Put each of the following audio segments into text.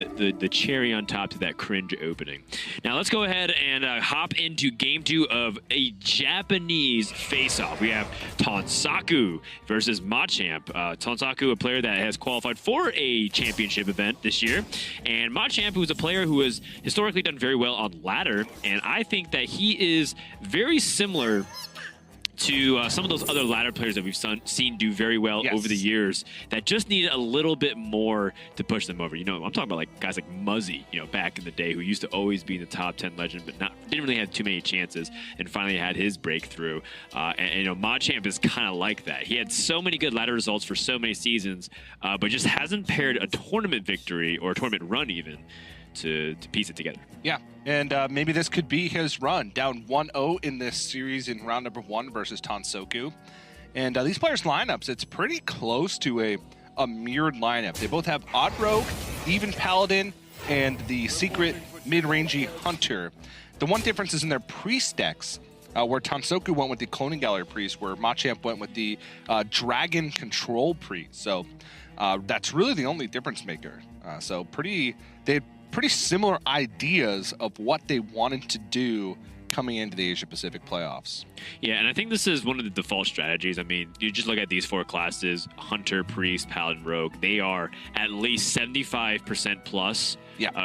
the cherry on top to that cringe opening. Now let's go ahead and hop into game 2 of a Japanese face-off. We have Tansoku versus Machamp. Tansoku, a player that has qualified for a championship event this year, and Machamp, who's a player who has historically done very well on ladder, and I think that he is very similar to some of those other ladder players that we've seen do very well over the years that just need a little bit more to push them over. You know, I'm talking about like guys like Muzzy, you know, back in the day, who used to always be in the top 10 legend, but didn't really have too many chances, and finally had his breakthrough. And you know, Machamp is kind of like that. He had so many good ladder results for so many seasons, but just hasn't paired a tournament victory or a tournament run even to piece it together. Yeah, and maybe this could be his run. Down 1-0 in this series in round number 1 versus Tansoku. And these players' lineups, it's pretty close to a mirrored lineup. They both have Odd Rogue, Even Paladin, and the secret mid-rangey Hunter. The one difference is in their priest decks, where Tansoku went with the Cloning Gallery Priest, where Machamp went with the Dragon Control Priest. So that's really the only difference maker. They had pretty similar ideas of what they wanted to do coming into the Asia-Pacific playoffs. Yeah, and I think this is one of the default strategies. I mean, you just look at these 4 classes, Hunter, Priest, Paladin, Rogue. They are at least 75% plus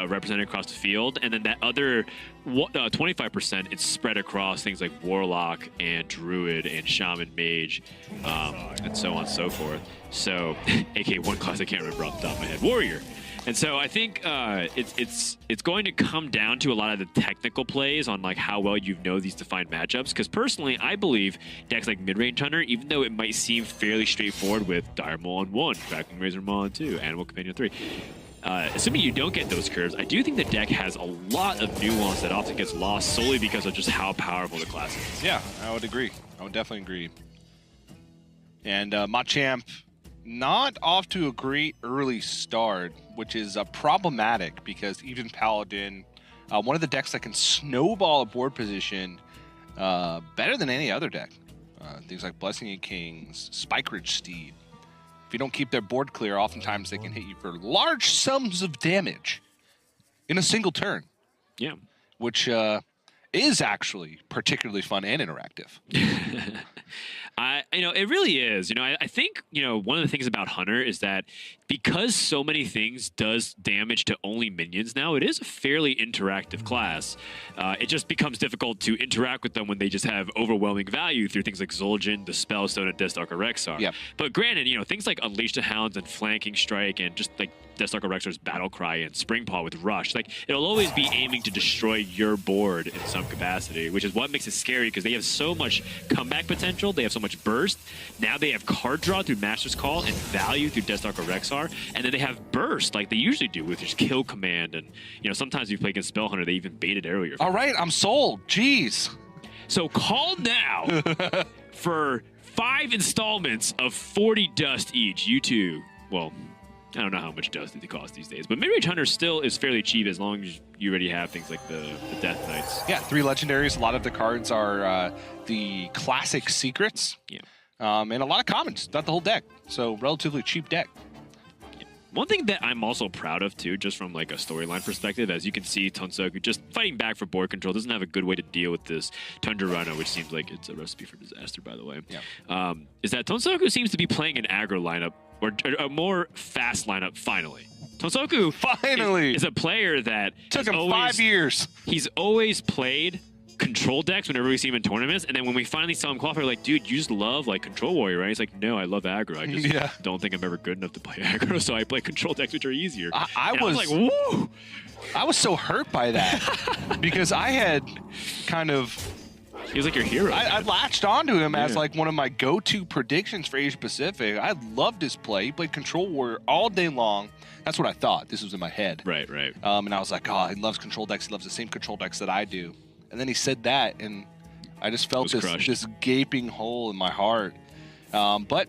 represented across the field. And then that other 25%, it's spread across things like Warlock and Druid and Shaman Mage, and so on and so forth. So, aka one class I can't remember off the top of my head, Warrior. And so I think it's going to come down to a lot of the technical plays on like how well you know these defined matchups. Because personally, I believe decks like Mid-Range Hunter, even though it might seem fairly straightforward with Dire Maul on 1, Dragon Razor Maul on 2, Animal Companion 3, assuming you don't get those curves, I do think the deck has a lot of nuance that often gets lost solely because of just how powerful the class is. Yeah, I would agree. I would definitely agree. And Machamp, not off to a great early start, which is problematic because even Paladin, one of the decks that can snowball a board position better than any other deck. Things like Blessing of Kings, Spike Ridge Steed. If you don't keep their board clear, oftentimes they can hit you for large sums of damage in a single turn. Yeah. Which is actually particularly fun and interactive. You know, it really is. You know, I think, you know, one of the things about Hunter is that because so many things does damage to only minions now, it is a fairly interactive class. It just becomes difficult to interact with them when they just have overwhelming value through things like Zul'jin, the Spellstone, and Deathstalker Rexar. Yep. But granted, you know, things like Unleash the Hounds and Flanking Strike and just like Deathstalker Rexar's Battle Cry and Spring Paw with Rush, like it'll always be aiming to destroy your board in some capacity, which is what makes it scary because they have so much comeback potential, they have so much burst. Now they have card draw through Master's Call and value through Deathstalker Rexar, and then they have burst like they usually do with just Kill Command, and you know sometimes you play against Spell Hunter, they even baited earlier. All right, I'm sold. Jeez. So call now for 5 installments of 40 dust each. You two, well, I don't know how much dust they cost these days, but Mid-Range Hunter still is fairly cheap as long as you already have things like the Death Knights. Yeah, 3 legendaries. A lot of the cards are the classic secrets. Yeah. And a lot of commons, not the whole deck. So relatively cheap deck. Yeah. One thing that I'm also proud of too, just from like a storyline perspective, as you can see, Tansoku just fighting back for board control, doesn't have a good way to deal with this Tundra Rhino, which seems like it's a recipe for disaster, by the way. Yeah. Is that Tansoku seems to be playing an aggro lineup, or a more fast lineup, finally. Tansoku is a player that took him 5 years. He's always played control decks whenever we see him in tournaments, and then when we finally saw him qualify, we're like, dude, you just love like Control Warrior, right? He's like, no, I love aggro. I just don't think I'm ever good enough to play aggro, so I play control decks which are easier. I was like, whoa! I was so hurt by that because I had kind of... He was like your hero. I latched onto him as like one of my go-to predictions for Asia Pacific. I loved his play. He played Control Warrior all day long. That's what I thought. This was in my head. Right, right. And I was like, oh, he loves control decks. He loves the same control decks that I do. And then he said that, and I just felt this gaping hole in my heart. But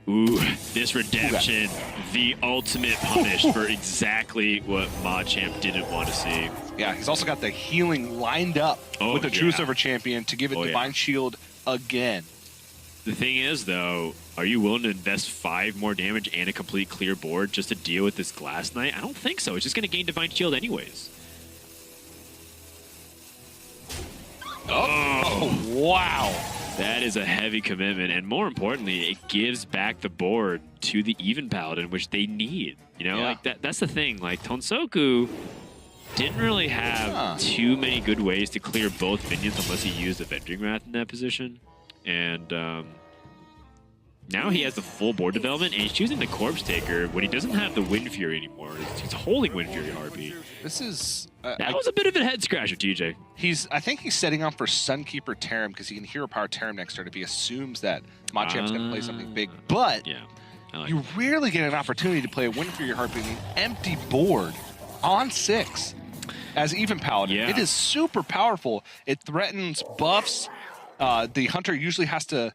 ooh, this redemption, the ultimate punish for exactly what Machamp didn't want to see. Yeah, he's also got the healing lined up with the True Silver Champion to give it Divine Shield again. The thing is, though, are you willing to invest 5 more damage and a complete clear board just to deal with this Glass Knight? I don't think so. It's just going to gain Divine Shield anyways. Oh, wow. That is a heavy commitment, and more importantly, it gives back the board to the Even Paladin, which they need. You know, like that's the thing. Like, Tansoku didn't really have too many good ways to clear both minions unless he used Avenging Wrath in that position. And now he has the full board development, and he's choosing the Corpse Taker when he doesn't have the Wind Fury anymore. He's holding Wind Fury Harpy. This is... that was a bit of a head scratcher, TJ. I think he's setting up for Sunkeeper Terram because he can Hero Power Terram next turn if he assumes that Machamp's going to play something big. But yeah, you rarely get an opportunity to play a Wind Fury Harpy in an empty board on 6 as Even Paladin. Yeah. It is super powerful. It threatens buffs. The Hunter usually has to,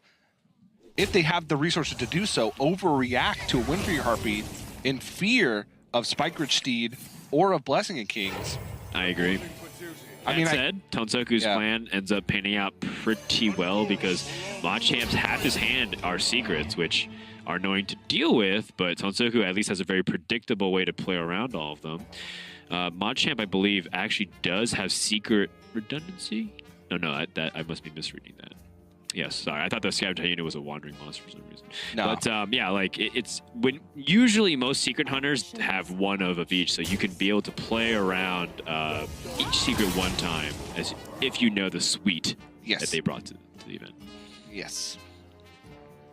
if they have the resources to do so, overreact to a Wind Fury Harpy in fear of Spike Ridge Steed or of Blessing and Kings. I agree. That said, Tansoku's plan ends up panning out pretty well because Machamp's half his hand are secrets, which are annoying to deal with, but Tansoku at least has a very predictable way to play around all of them. Machamp, I believe, actually does have secret redundancy. No, I must be misreading that. Yes, sorry. I thought the Scavenger Hyena was a wandering monster for some reason. No. But yeah, like it's when usually most secret hunters have one of each, so you can be able to play around each secret one time, as if you know the suite that they brought to the event. Yes.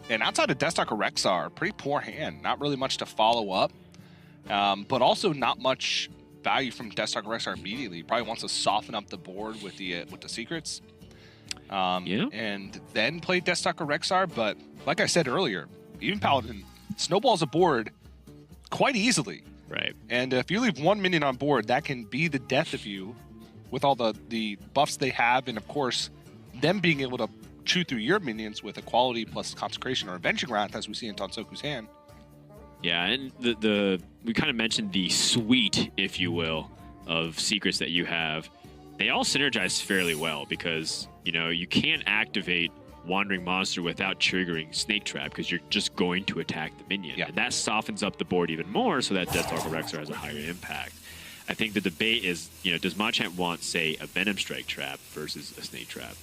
And outside of Deathstalker Rexar, pretty poor hand. Not really much to follow up, but also not much value from Deathstalker Rexar immediately. He probably wants to soften up the board with the secrets. And then play Deathstalker Rexar, but like I said earlier, Even Paladin snowballs a board quite easily. Right. And if you leave one minion on board, that can be the death of you with all the buffs they have, and of course, them being able to chew through your minions with Equality plus Consecration or Avenging Wrath, as we see in Tansoku's hand. Yeah, and we kind of mentioned the suite, if you will, of secrets that you have. They all synergize fairly well because, you know, you can't activate Wandering Monster without triggering Snake Trap because you're just going to attack the minion. Yeah. And that softens up the board even more so that Deathstalker Rexar has a higher impact. I think the debate is, you know, does Machamp want, say, a Venom Strike Trap versus a Snake Trap?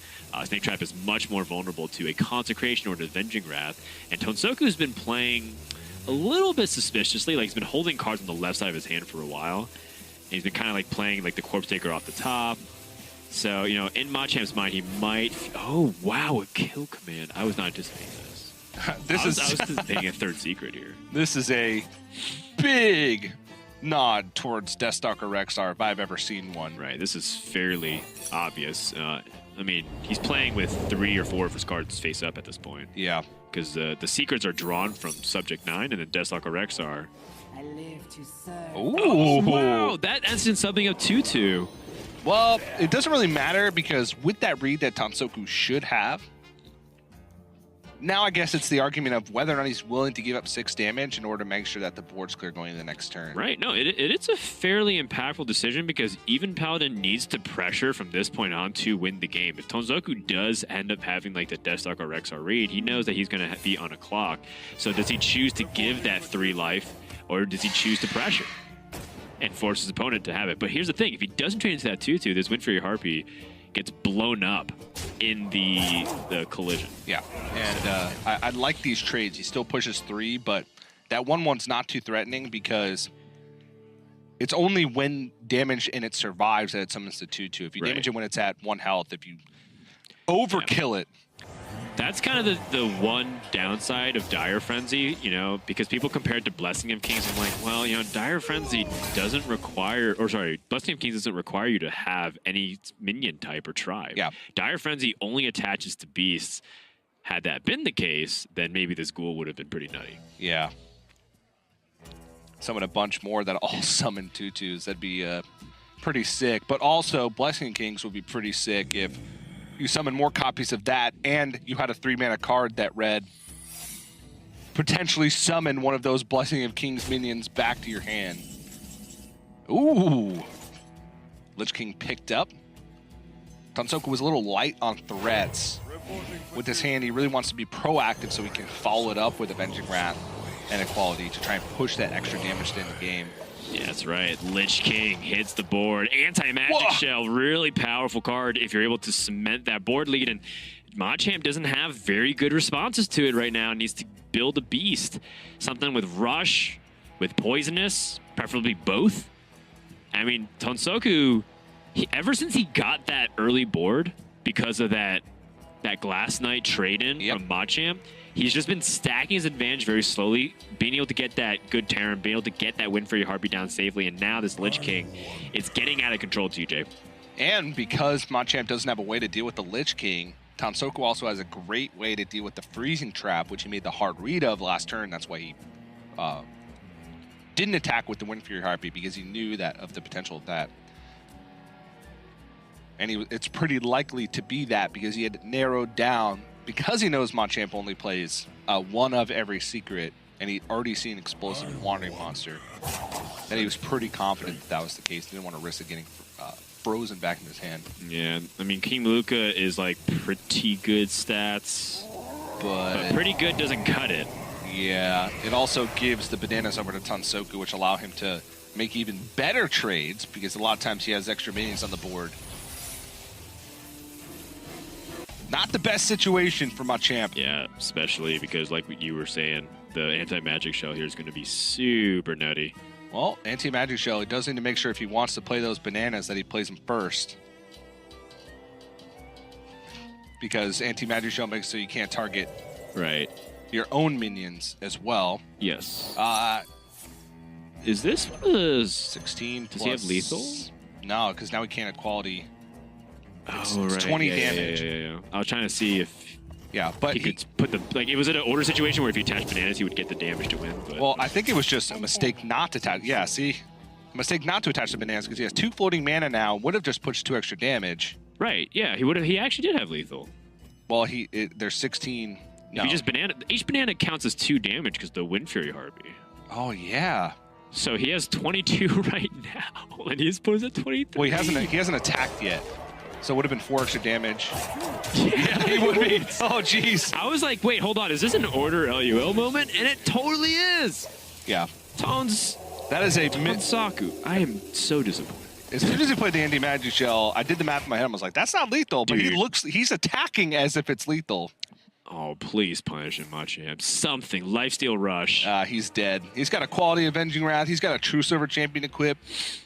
Snake Trap is much more vulnerable to a Consecration or an Avenging Wrath, and Tansoku's been playing a little bit suspiciously. Like, he's been holding cards on the left side of his hand for a while. And he's been kind of like playing like the Corpse Taker off the top. So, you know, in Machamp's mind, he might... Oh, wow, a kill command. I was not anticipating this. I was anticipating a third secret here. This is a big nod towards Deathstalker Rexar if I've ever seen one. Right, this is fairly obvious. I mean, he's playing with 3 or 4 of his cards face up at this point. Yeah. Because the secrets are drawn from Subject 9 and then Deathstalker Rexar. I live to serve. Ooh. Oh, wow, that instant subbing up 2-2. Well, it doesn't really matter because with that read that Tansoku should have, now I guess it's the argument of whether or not he's willing to give up 6 damage in order to make sure that the board's clear going into the next turn. Right. No, it's a fairly impactful decision because even Paladin needs to pressure from this point on to win the game. If Tansoku does end up having like the Deathstalker Rexar read, he knows that he's going to be on a clock. So does he choose to give that 3 life or does he choose to pressure and force his opponent to have it? But here's the thing. If he doesn't trade into that 2-2, this Wind Fury Harpy gets blown up in the collision. Yeah, and I like these trades. He still pushes 3, but that 1-1's not too threatening because it's only when damage and it survives that it summons the 2-2. If you damage it when it's at 1 health, if you overkill it. That's kind of the one downside of Dire Frenzy, you know, because people compare it to Blessing of Kings. I'm like, well, you know, Dire Frenzy doesn't require, or sorry, Blessing of Kings doesn't require you to have any minion type or tribe. Yeah. Dire Frenzy only attaches to beasts. Had that been the case, then maybe this ghoul would have been pretty nutty. Yeah. Summon a bunch more that all summon 2-2s. That'd be pretty sick. But also, Blessing of Kings would be pretty sick if you summon more copies of that, and you had a 3-mana card that read, potentially summon one of those Blessing of Kings minions back to your hand. Ooh. Lich King picked up. Tansoku was a little light on threats. with his hand, he really wants to be proactive so he can follow it up with Avenging Wrath and Equality to try and push that extra damage to end the game. Yeah, that's right. Lich King hits the board. Anti-Magic Shell, really powerful card if you're able to cement that board lead. And Machamp doesn't have very good responses to it right now. Needs to build a beast. Something with Rush, with Poisonous, preferably both. I mean, Tansoku, ever since he got that early board because of that Glass Knight trade-in from Machamp, he's just been stacking his advantage very slowly, being able to get that good Terran, being able to get that Wind Fury Heartbeat down safely, and now this Lich King, it's getting out of control, TJ. And because Machamp doesn't have a way to deal with the Lich King, Tansoku also has a great way to deal with the Freezing Trap, which he made the hard read of last turn. That's why he didn't attack with the Wind Fury Heartbeat, because he knew that of the potential of that. And it's pretty likely to be that because he had narrowed down, because he knows Machamp only plays one of every secret, and he'd already seen Explosive Wandering Monster, then he was pretty confident that was the case. He didn't want to risk it getting frozen back in his hand. Yeah, I mean, King Luca is like pretty good stats, but pretty good doesn't cut it. Yeah, it also gives the bananas over to Tansoku, which allow him to make even better trades, because a lot of times he has extra minions on the board. Not the best situation for Machamp. Yeah, especially because, like you were saying, the anti-magic shell here is going to be super nutty. Well, anti-magic shell, he does need to make sure if he wants to play those bananas that he plays them first. Because anti-magic shell makes so you can't target your own minions as well. Yes. Is this 16 Does plus... he have lethal? No, because now he can't equality. It's 20 damage. Yeah. I was trying to see if but he could put the was it an order situation where if you attach bananas, he would get the damage to win? But. Well, I think it was just a mistake not to attach. Yeah, see, a mistake not to attach the bananas because he has 2 floating mana now. Would have just pushed 2 extra damage. Right. Yeah, he would have. He actually did have lethal. Well, there's 16. No. If you just banana, each banana counts as 2 damage because the Wind Fury Heartbeat. Oh yeah. So he has 22 right now, and he's supposed at 23. Well, he hasn't attacked yet. So it would have been 4 extra damage. Yeah, he would be. Oh, jeez. I was like, wait, hold on. Is this an order LUL moment? And it totally is. Yeah. That is a Tansoku. I am so disappointed. As soon as he played the anti-magic shell, I did the math in my head. I was like, that's not lethal. But he's attacking as if it's lethal. Oh, please punish him, Machamp. Something. Lifesteal Rush. He's dead. He's got a quality Avenging Wrath. He's got a True Silver Champion equip.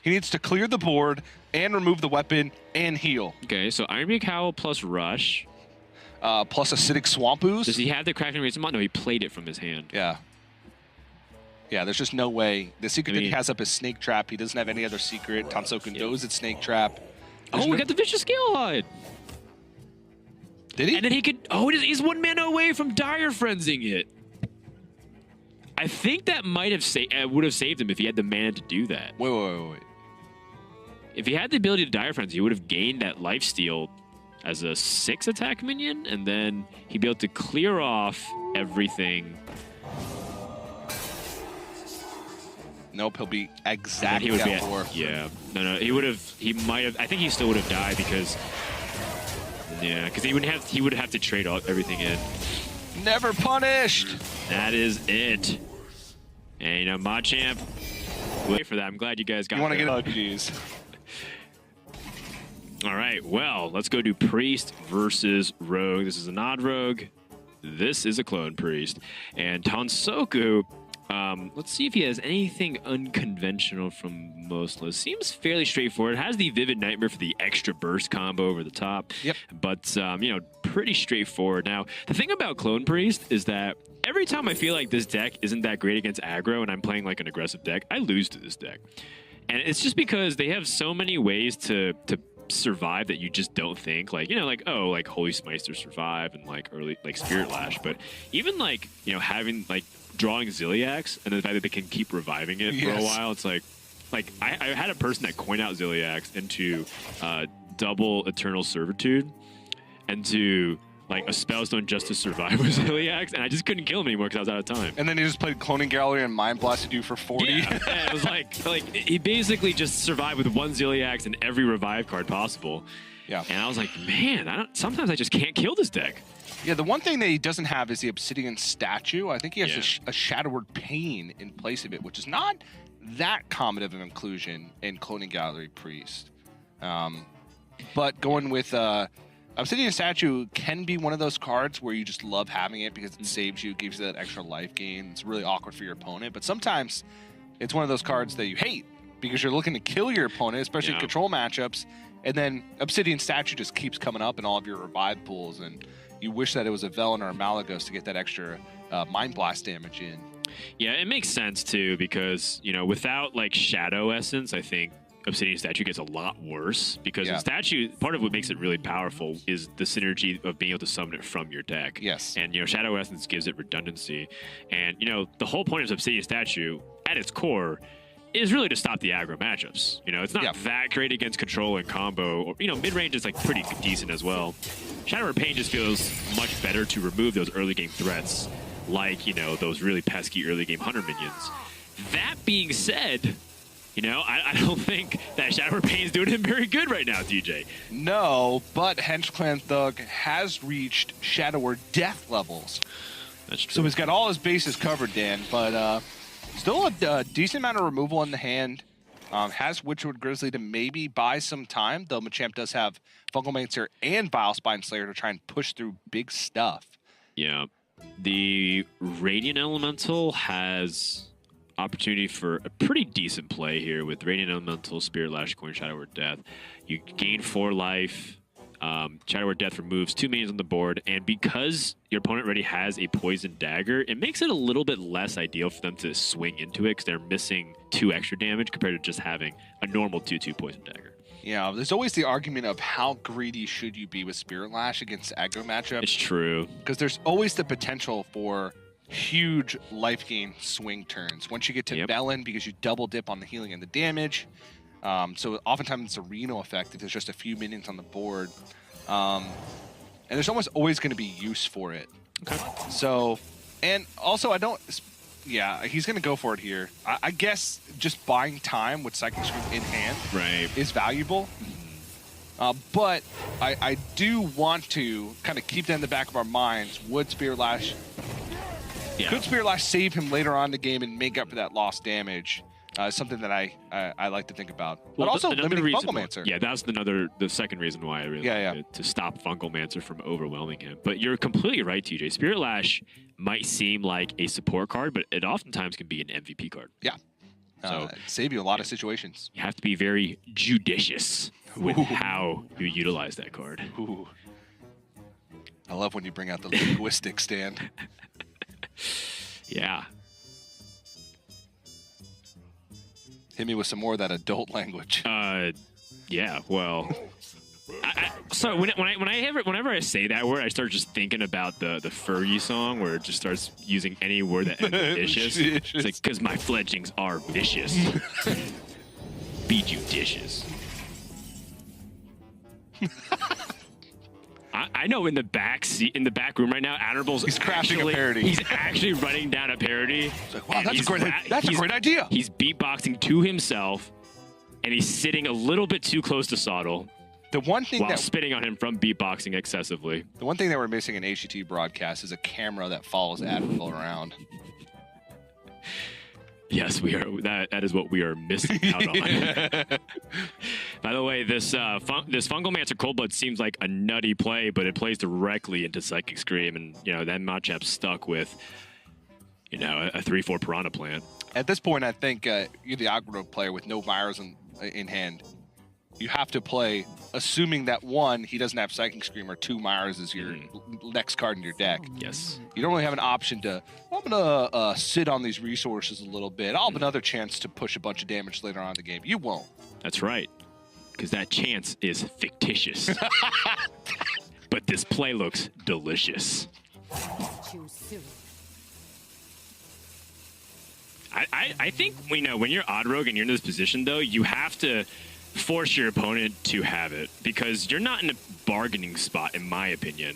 He needs to clear the board and remove the weapon and heal. Okay, so Iron Beak Howl plus Rush. Plus Acidic Swamp Ooze. Does he have the Kraken Razor Mod? No, he played it from his hand. Yeah. Yeah, there's just no way. The secret that he has up is Snake Trap. He doesn't have any other secret. Tansoku knows it's Snake Trap. We got the Vicious Scale Hide. Did he? And then he could... Oh, he's 1 mana away from Dire Frenzying it. I think that might have would have saved him if he had the mana to do that. Wait. If he had the ability to Dire Frenzy, he would have gained that lifesteal as a 6 attack minion, and then he'd be able to clear off everything. Nope, he'll be exactly at 4. Yeah. No, he would have... He might have... I think he still would have died because... Yeah, because he would have to trade everything in. Never punished. That is it. And Machamp. Wait for that. I'm glad you guys got. You want to get jeez. All right. Well, let's go do Priest versus Rogue. This is an odd Rogue. This is a clone Priest. And Tansoku. Let's see if he has anything unconventional from most lists. Seems fairly straightforward. Has the Vivid Nightmare for the extra burst combo over the top. Yep. But, pretty straightforward. Now, the thing about Clone Priest is that every time I feel like this deck isn't that great against aggro and I'm playing like an aggressive deck, I lose to this deck. And it's just because they have so many ways to survive that you just don't think. Like, Holy Smite to survive and early Spirit Lash. But even having drawing Ziliax and the fact that they can keep reviving it for a while, it's like I had a person that coined out Ziliax into double Eternal Servitude and to like a Spellstone just to survive with Ziliax, and I just couldn't kill him anymore because I was out of time. And then he just played Cloning Gallery and Mind Blasted you for 40. Yeah, it was like he basically just survived with one Ziliax and every revive card possible. Yeah. And I was like, man, sometimes I just can't kill this deck. Yeah, the one thing that he doesn't have is the Obsidian Statue. I think he has Yeah. a Shadowward Pain in place of it, which is not that common of an inclusion in Cloning Gallery Priest. But going with Obsidian Statue can be one of those cards where you just love having it because it saves you, gives you that extra life gain. It's really awkward for your opponent. But sometimes it's one of those cards that you hate because you're looking to kill your opponent, especially in control matchups. And then Obsidian Statue just keeps coming up in all of your revive pools, and you wish that it was a Velen or a Malagos to get that extra Mind Blast damage in. Yeah, it makes sense too because, you know, without like Shadow Essence, I think Obsidian Statue gets a lot worse because the statue, part of what makes it really powerful is the synergy of being able to summon it from your deck. Yes. And, you know, Shadow Essence gives it redundancy. And, you know, the whole point of Obsidian Statue at its core is really to stop the aggro matchups. You know, it's not that great against control and combo. Or, you know, mid-range is like pretty decent as well. Shadowward Pain just feels much better to remove those early game threats, like, you know, those really pesky early game hunter minions. That being said, you know, I don't think that Shadowward Pain is doing him very good right now, DJ. No, but Hench Clan Thug has reached Shadowward Death levels. That's true. So he's got all his bases covered, Dan, but still a decent amount of removal in the hand. Has Witchwood Grizzly to maybe buy some time, though Machamp does have Fungalmancer and Bilespine Slayer to try and push through big stuff. Yeah. The Radiant Elemental has opportunity for a pretty decent play here with Radiant Elemental, Spirit Lash, Coin, Shadowward Death. You gain 4 life. Shadowward Death removes 2 minions on the board, and because your opponent already has a Poison Dagger, it makes it a little bit less ideal for them to swing into it because they're missing 2 extra damage compared to just having a normal 2/2 Poison Dagger. Yeah, there's always the argument of how greedy should you be with Spirit Lash against aggro matchups. It's true. Because there's always the potential for huge life gain swing turns. Once you get to Velen, because you double dip on the healing and the damage. So oftentimes it's a Reno effect if there's just a few minions on the board. And there's almost always going to be use for it. Okay. So, and also yeah, he's going to go for it here. I guess just buying time with Psychic Scream in hand is valuable. But I do want to kind of keep that in the back of our minds. Would Spirit Lash... Could Spirit Lash save him later on in the game and make up for that lost damage? Something that I like to think about. But also limiting Fungalmancer. Yeah, that's the second reason why I really like it, to stop Fungalmancer from overwhelming him. But you're completely right, TJ. Spirit Lash might seem like a support card, but it oftentimes can be an MVP card. Yeah. So save you a lot of situations. You have to be very judicious with how you utilize that card. Ooh. I love when you bring out the linguistic stand. Yeah. Hit me with some more of that adult language. Yeah. Well, so whenever I say that word, I start just thinking about the Fergie song where it just starts using any word that ends with vicious. It's like, because my fledglings are vicious. Be judicious. I know in the back room right now, Admirable's he's crafting a parody. He's actually running down a parody. It's like, wow, that's a great idea. He's beatboxing to himself, and he's sitting a little bit too close to Sottle. The one thing while spitting on him from beatboxing excessively. The one thing that we're missing in HCT broadcast is a camera that follows Admirable around. Yes, we are. That is what we are missing out on. By the way, this Fungalmancer Coldblood seems like a nutty play, but it plays directly into Psychic Scream, and you know that Machamp's stuck with, you know, a 3/4 Piranha Plant. At this point, I think you're the aggro player with no Myers in hand. You have to play, assuming that 1, he doesn't have Psychic Scream, or 2, Myers is your next card in your deck. Yes. You don't really have an option to, I'm going to sit on these resources a little bit. I'll have another chance to push a bunch of damage later on in the game. You won't. That's right. Because that chance is fictitious. But this play looks delicious. I think, you know, when you're Odd Rogue and you're in this position, though, you have to force your opponent to have it because you're not in a bargaining spot, in my opinion.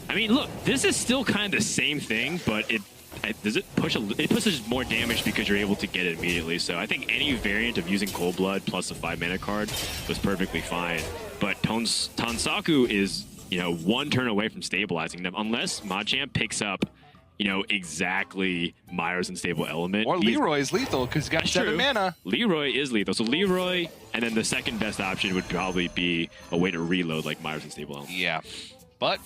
I mean, look, this is still kind of the same thing, but it pushes more damage because you're able to get it immediately. So I think any variant of using Cold Blood plus a 5-mana card was perfectly fine. But Tansoku is, you know, one turn away from stabilizing them, unless Machamp picks up, you know, exactly Myra's Unstable Element. Or Leroy is lethal because he's got 7 mana. Leroy is lethal. So Leroy, and then the second best option would probably be a way to reload like Myra's Unstable Element. Yeah, but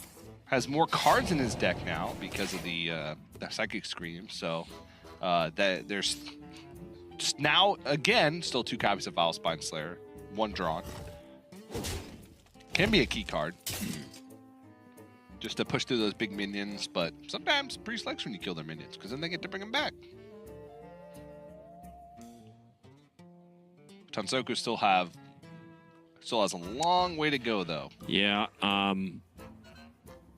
has more cards in his deck now because of the Psychic Scream. So that there's just now, again, still 2 copies of Vile Spine Slayer, 1 drawn. Can be a key card. Just to push through those big minions, but sometimes Priest likes when you kill their minions, because then they get to bring them back. Tansoku still has a long way to go, though. Yeah,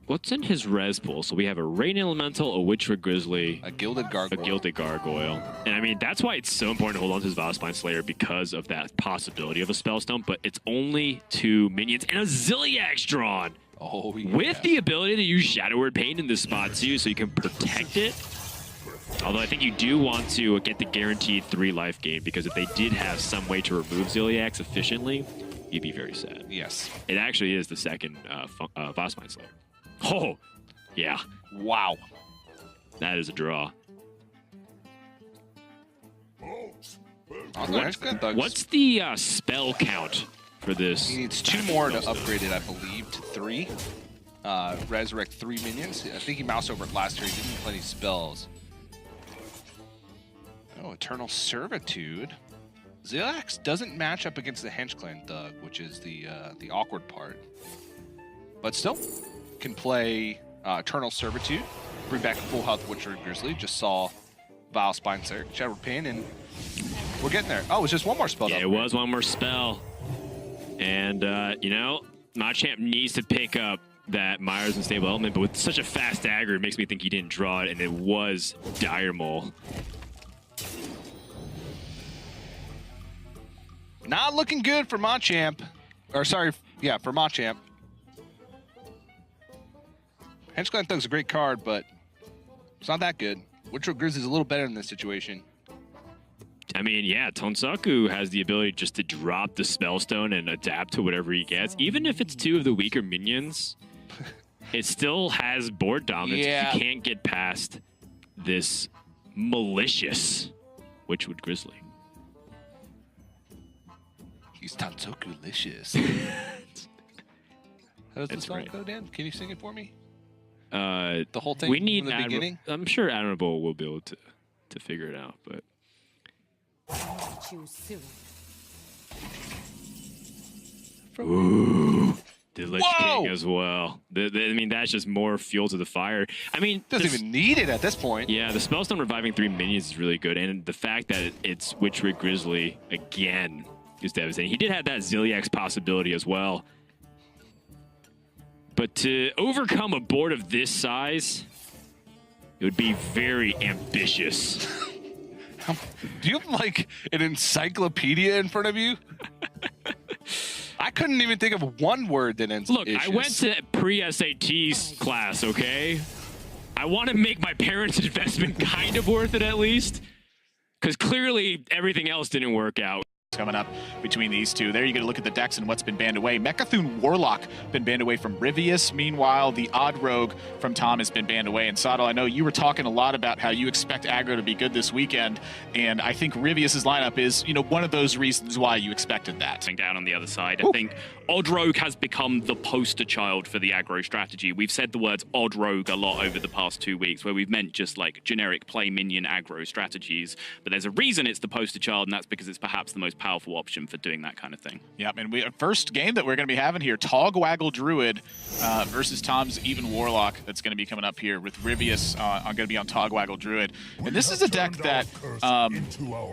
what's in his res pool? So we have a Rain Elemental, a Witcher Grizzly, A Gilded Gargoyle. a Gilded Gargoyle. And I mean, that's why it's so important to hold on to his Vile Spine Slayer, because of that possibility of a Spellstone, but it's only 2 minions and a Zilliax drawn. Oh, yeah. With the ability to use Shadow Word Pain in this spot too, so you can protect it. Although I think you do want to get the guaranteed 3 life gain, because if they did have some way to remove Zilliax efficiently, you'd be very sad. Yes. It actually is the second Vile Spine Slayer. Oh, yeah. Wow. That is a draw. What's the spell count for this? He needs 2 more to upgrade it, I believe, to 3. Resurrect 3 minions. I think he moused over it last year. He didn't play any spells. Oh, Eternal Servitude. Zilliax doesn't match up against the Hench Clan Thug, which is the awkward part. But still, can play Eternal Servitude. Bring back a full health Witcher and Grizzly. Just saw Vile Spine Slayer, Shadow Pain, and we're getting there. Oh, it's just 1 more spell. Yeah, it was 1 more spell. And, you know, Machamp needs to pick up that Myra's Unstable Element, but with such a fast dagger, it makes me think he didn't draw it, and it was Dire Mole. Not looking good for Machamp. Or, sorry, yeah, for Machamp. Hench Clan Thug's a great card, but it's not that good. Witcher Grizzly's a little better in this situation. I mean, yeah, Tansoku has the ability just to drop the Spellstone and adapt to whatever he gets. Even if it's 2 of the weaker minions, it still has board dominance. Yeah. You can't get past this malicious Witchwood Grizzly. He's Tansoku-licious. How does the song go, Dan? Can you sing it for me? The whole thing we need from the beginning? I'm sure Admirable will be able to figure it out, but... Choose soon. Ooh, the Lich Whoa! King as well. I mean, that's just more fuel to the fire. I mean, Doesn't even need it at this point. Yeah, the Spellstone reviving 3 minions is really good, and the fact that it's Witchwood Grizzly again is devastating. He did have that Zilliax possibility as well. But to overcome a board of this size, it would be very ambitious. Do you have, like, an encyclopedia in front of you? I couldn't even think of 1 word that ends Look, issues. I went to pre-SAT class, okay? I want to make my parents' investment kind of worth it at least. Because clearly everything else didn't work out. Coming up between these two. There you get a look at the decks and what's been banned away. Mechathune Warlock been banned away from Ryvius. Meanwhile, the Odd Rogue from Tom has been banned away. And Saddle, I know you were talking a lot about how you expect aggro to be good this weekend, and I think Ryvius's lineup is, you know, one of those reasons why you expected that. Down on the other side, I think Odd Rogue has become the poster child for the aggro strategy. We've said the words Odd Rogue a lot over the past 2 weeks, where we've meant just like generic play minion aggro strategies. But there's a reason it's the poster child, and that's because it's perhaps the most powerful option for doing that kind of thing. Yep, and first game that we're going to be having here, Togwaggle Druid versus Tom's Even Warlock. That's going to be coming up here with Ryvius going to be on Togwaggle Druid. And this is a deck that,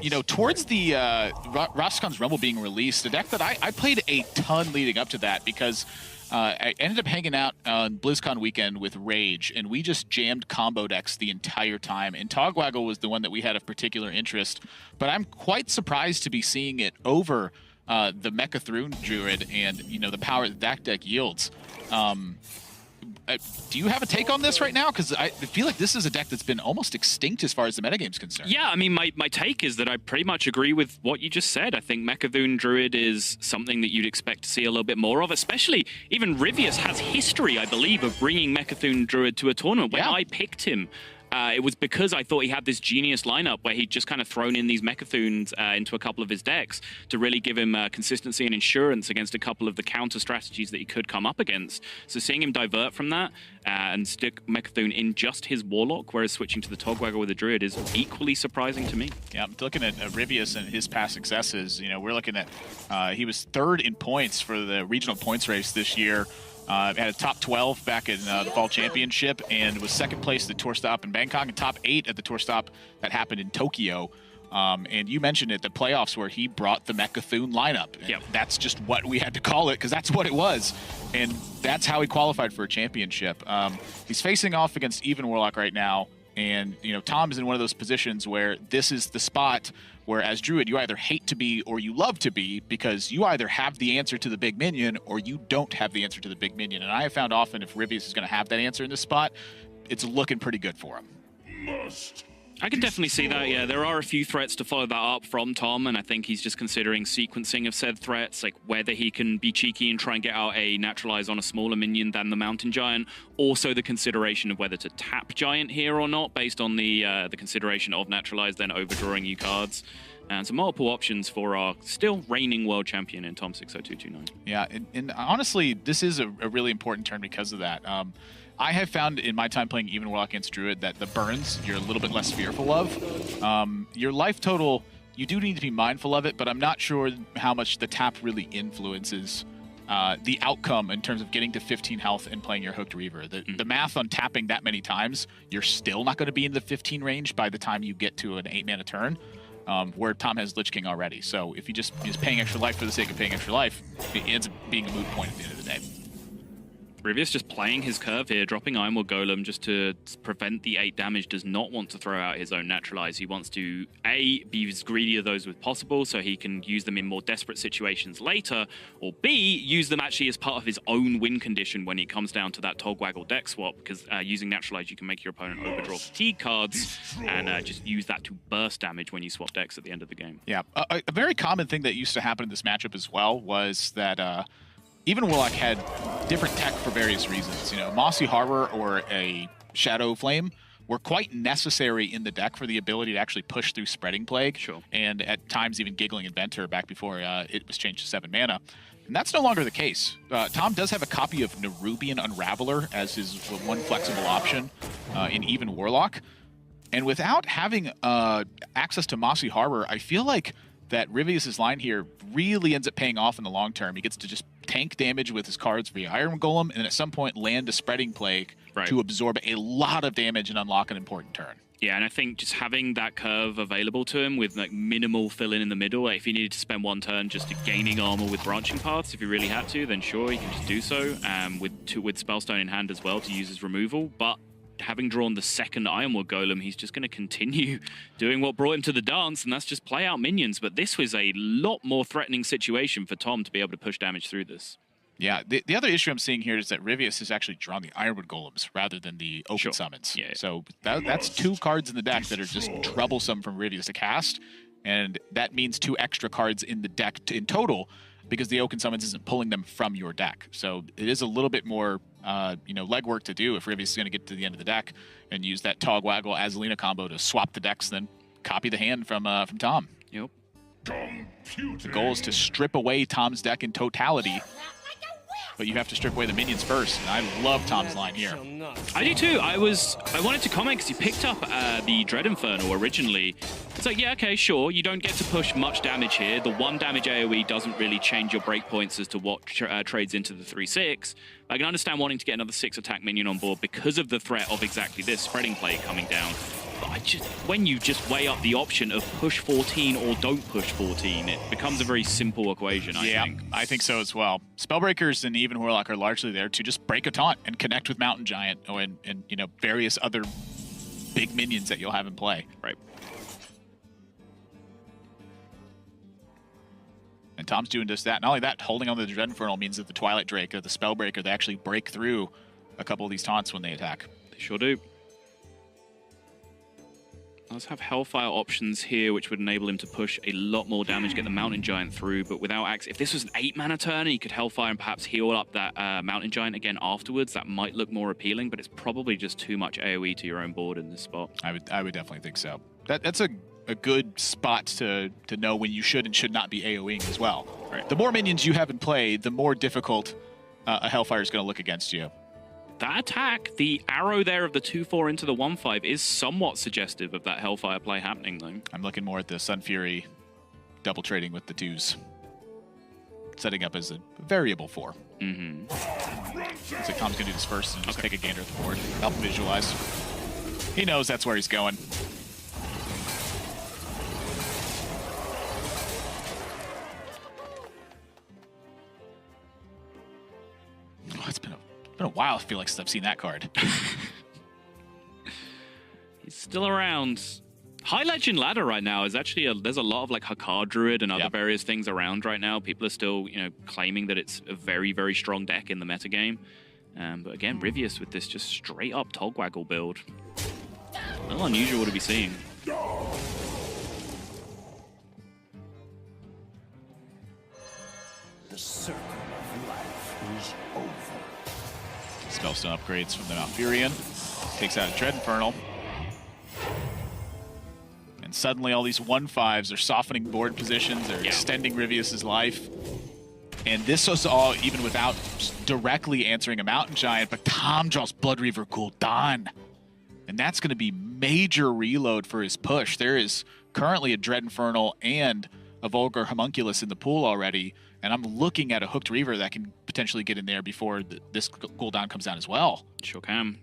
you know, towards the Raskon's Rumble being released, a deck that I played a ton leading up to that because I ended up hanging out on BlizzCon weekend with Rage, and we just jammed combo decks the entire time. And Togwaggle was the one that we had of particular interest. But I'm quite surprised to be seeing it over the Mechathune Druid and, you know, the power that deck yields. do you have a take on this right now? Because I feel like this is a deck that's been almost extinct as far as the metagame's concerned. Yeah, I mean, my take is that I pretty much agree with what you just said. I think Mechathune Druid is something that you'd expect to see a little bit more of, especially even Ryvius has history, I believe, of bringing Mechathune Druid to a tournament. When I picked him, it was because I thought he had this genius lineup where he'd just kind of thrown in these Mechathunes into a couple of his decks to really give him consistency and insurance against a couple of the counter strategies that he could come up against. So seeing him divert from that and stick Mechathune in just his Warlock, whereas switching to the Togwaggle with the Druid is equally surprising to me. Yeah, I'm looking at Ryvius and his past successes. You know, we're looking at he was 3rd in points for the regional points race this year. Had a top 12 back in the Fall Championship and was 2nd place at the tour stop in Bangkok and top 8 at the tour stop that happened in Tokyo. And you mentioned it, the playoffs where he brought the Mechathune lineup. Yep. That's just what we had to call it because that's what it was. And that's how he qualified for a championship. He's facing off against Even Warlock right now. And, you know, Tom is in one of those positions where this is the spot where as Druid, you either hate to be or you love to be because you either have the answer to the big minion or you don't have the answer to the big minion. And I have found often if Ryvius is going to have that answer in this spot, it's looking pretty good for him. I can definitely see that, yeah. There are a few threats to follow that up from Tom, and I think he's just considering sequencing of said threats, like whether he can be cheeky and try and get out a Naturalize on a smaller minion than the Mountain Giant. Also the consideration of whether to tap Giant here or not, based on the consideration of Naturalize, then overdrawing you cards. And some multiple options for our still reigning world champion in tom60229. Yeah, and honestly, this is a really important turn because of that. I have found in my time playing Even Warlock against Druid that the burns you're a little bit less fearful of. Your life total, you do need to be mindful of it, but I'm not sure how much the tap really influences the outcome in terms of getting to 15 health and playing your Hooked Reaver. The math on tapping that many times, you're still not going to be in the 15 range by the time you get to an 8-mana turn. Where Tom has Lich King already. So if he just is paying extra life for the sake of paying extra life, it ends up being a moot point at the end of the day. Ryvius just playing his curve here, dropping Ironwood Golem just to prevent the 8 damage, does not want to throw out his own Naturalize. He wants to, A, be as greedy of those as possible so he can use them in more desperate situations later, or B, use them actually as part of his own win condition when it comes down to that Togwaggle deck swap, because using Naturalize, you can make your opponent overdraw fatigue cards and just use that to burst damage when you swap decks at the end of the game. Yeah, a very common thing that used to happen in this matchup as well was that Even Warlock had different tech for various reasons. You know, Mossy Harbor or a Shadow Flame were quite necessary in the deck for the ability to actually push through Spreading Plague. Sure. And at times even Giggling Inventor back before it was changed to 7 mana. And that's no longer the case. Tom does have a copy of Nerubian Unraveler as his one flexible option in Even Warlock. And without having access to Mossy Harbor, I feel like that Ryvius' line here really ends up paying off in the long term. He gets to just tank damage with his cards via Iron Golem, and at some point land a Spreading Plague to absorb a lot of damage and unlock an important turn. Yeah, and I think just having that curve available to him with like minimal fill-in in the middle, if he needed to spend one turn just to gaining armor with branching paths, if he really had to, then sure, he can just do so, with Spellstone in hand as well to use his removal, but having drawn the second Ironwood Golem, he's just going to continue doing what brought him to the dance, and that's just play out minions. But this was a lot more threatening situation for Tom to be able to push damage through this. Yeah, the other issue I'm seeing here is that Ryvius has actually drawn the Ironwood Golems rather than the open summons. Yeah. So that's 2 cards in the deck that are just troublesome from Ryvius to cast, and that means 2 extra cards in the deck in total because the Oaken Summons isn't pulling them from your deck. So it is a little bit more legwork to do if Ryvius is going to get to the end of the deck and use that Togwaggle Azalina combo to swap the decks, then copy the hand from Tom. Yep. The goal is to strip away Tom's deck in totality, but you have to strip away the minions first, and I love Tom's line here. I do too. I wanted to comment because you picked up the Dread Inferno originally. It's like, yeah, okay, sure. You don't get to push much damage here. The 1 damage AoE doesn't really change your breakpoints as to what trades into the 3/6. I can understand wanting to get another 6 attack minion on board because of the threat of exactly this Spreading Plague coming down. But when you just weigh up the option of push 14 or don't push 14, it becomes a very simple equation, I think. I think so as well. Spellbreakers and Even Warlock are largely there to just break a taunt and connect with Mountain Giant and various other big minions that you'll have in play. Right. And Tom's doing just that. Not only that, holding on to the Dread Infernal means that the Twilight Drake or the Spellbreaker, they actually break through a couple of these taunts when they attack. They sure do. Let's have Hellfire options here, which would enable him to push a lot more damage, get the Mountain Giant through, but without Axe, if this was an 8-mana turn and he could Hellfire and perhaps heal up that Mountain Giant again afterwards, that might look more appealing, but it's probably just too much AoE to your own board in this spot. I would definitely think so. That's a good spot to know when you should and should not be AoEing as well. Right. The more minions you have in play, the more difficult a Hellfire is going to look against you. That attack, the arrow there of the 2/4 into the 1/5 is somewhat suggestive of that Hellfire play happening, though. I'm looking more at the Sun Fury double trading with the 2s. Setting up as a variable 4. Looks like Tom's going to do this first and just take a gander at the board. Help him visualize. He knows that's where he's going. Oh, it's been a while, I feel like, since I've seen that card. He's still around. High Legend Ladder right now is actually there's a lot of like Hakar Druid and other various things around right now. People are still, claiming that it's a very, very strong deck in the metagame. But again, Ryvius with this just straight up Togwaggle build. A little unusual to be seeing. The circle of life is over. Spellstone upgrades from the Malfurion. Takes out a Dread Infernal. And suddenly all these 1/5s are softening board positions. They're extending Ryvius' life. And this was all even without directly answering a Mountain Giant, but Tom draws Blood Reaver Gul'dan. And that's going to be major reload for his push. There is currently a Dread Infernal and a Vulgar Homunculus in the pool already. And I'm looking at a Hooked Reaver that can potentially get in there before this Gul'dan comes down as well. Sure can.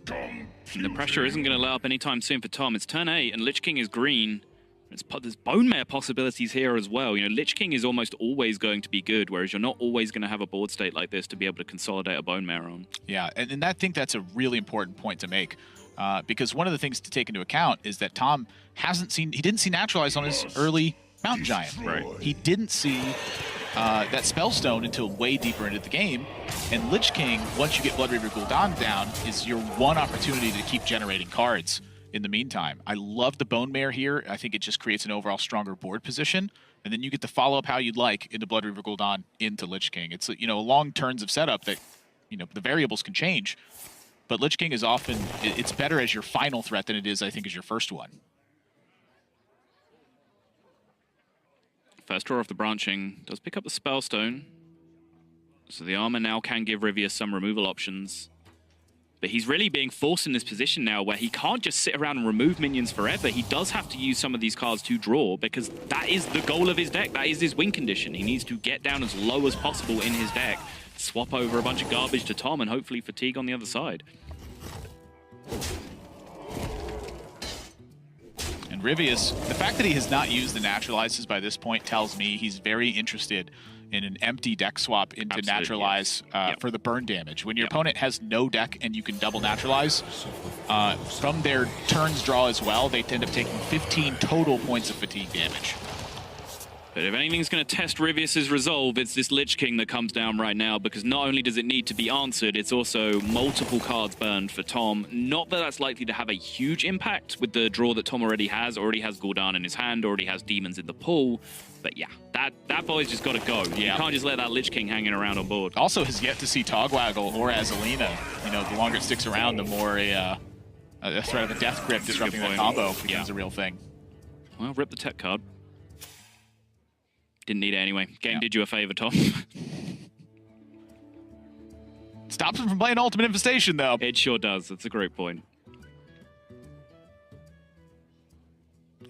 And the pressure isn't going to let up anytime soon for Tom. It's turn 8, and Lich King is green. There's Bone Mare possibilities here as well. Lich King is almost always going to be good, whereas you're not always going to have a board state like this to be able to consolidate a Bone Mare on. Yeah, and I think that's a really important point to make. Because one of the things to take into account is that Tom he didn't see Naturalize on his early Mountain Giant. Right. He didn't see that Spellstone until way deeper into the game. And Lich King, once you get Blood Reaver Gul'dan down, is your one opportunity to keep generating cards in the meantime. I love the Bone Mare here. I think it just creates an overall stronger board position. And then you get to follow up how you'd like into Blood Reaver Gul'dan into Lich King. It's, long turns of setup that, the variables can change. But Lich King is often, it's better as your final threat than it is, I think, as your first one. First draw of the branching does pick up the Spellstone. So the armor now can give Ryvius some removal options. But he's really being forced in this position now where he can't just sit around and remove minions forever. He does have to use some of these cards to draw because that is the goal of his deck. That is his win condition. He needs to get down as low as possible in his deck, swap over a bunch of garbage to Tom, and hopefully fatigue on the other side. And Ryvius, the fact that he has not used the Naturalizes by this point tells me he's very interested in an empty deck swap into Absolutely, Naturalize for the burn damage. When your opponent has no deck and you can double Naturalize, from their turns draw as well, they end up taking 15 total points of fatigue damage. But if anything's going to test Ryvius' resolve, it's this Lich King that comes down right now, because not only does it need to be answered, it's also multiple cards burned for Tom. Not that that's likely to have a huge impact with the draw that Tom already has Gul'dan in his hand, already has demons in the pool. But yeah, that boy's just got to go. You can't just let that Lich King hanging around on board. Also has yet to see Togwaggle or Azalina. The longer it sticks around, the more a threat of a Death Grip disrupting the combo becomes a real thing. Well, rip the tech card. Didn't need it anyway. Game did you a favor, Tom. Stops him from playing Ultimate Infestation, though. It sure does. That's a great point.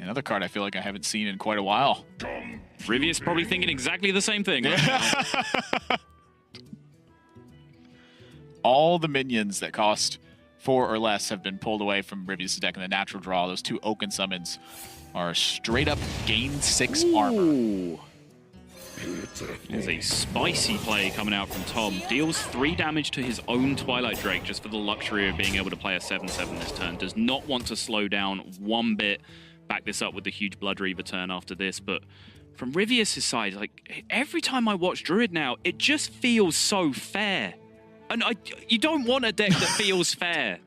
Another card I feel like I haven't seen in quite a while. Ryvius probably thinking exactly the same thing. All the minions that cost 4 or less have been pulled away from Ryvius' deck in the natural draw. Those 2 Oaken summons are straight up gain 6 armor. There's a spicy play coming out from Tom. Deals 3 damage to his own Twilight Drake just for the luxury of being able to play a 7/7 this turn. Does not want to slow down one bit. Back this up with the huge Blood Reaver turn after this. But from Ryvius' side, like every time I watch Druid now, it just feels so fair. And you don't want a deck that feels fair.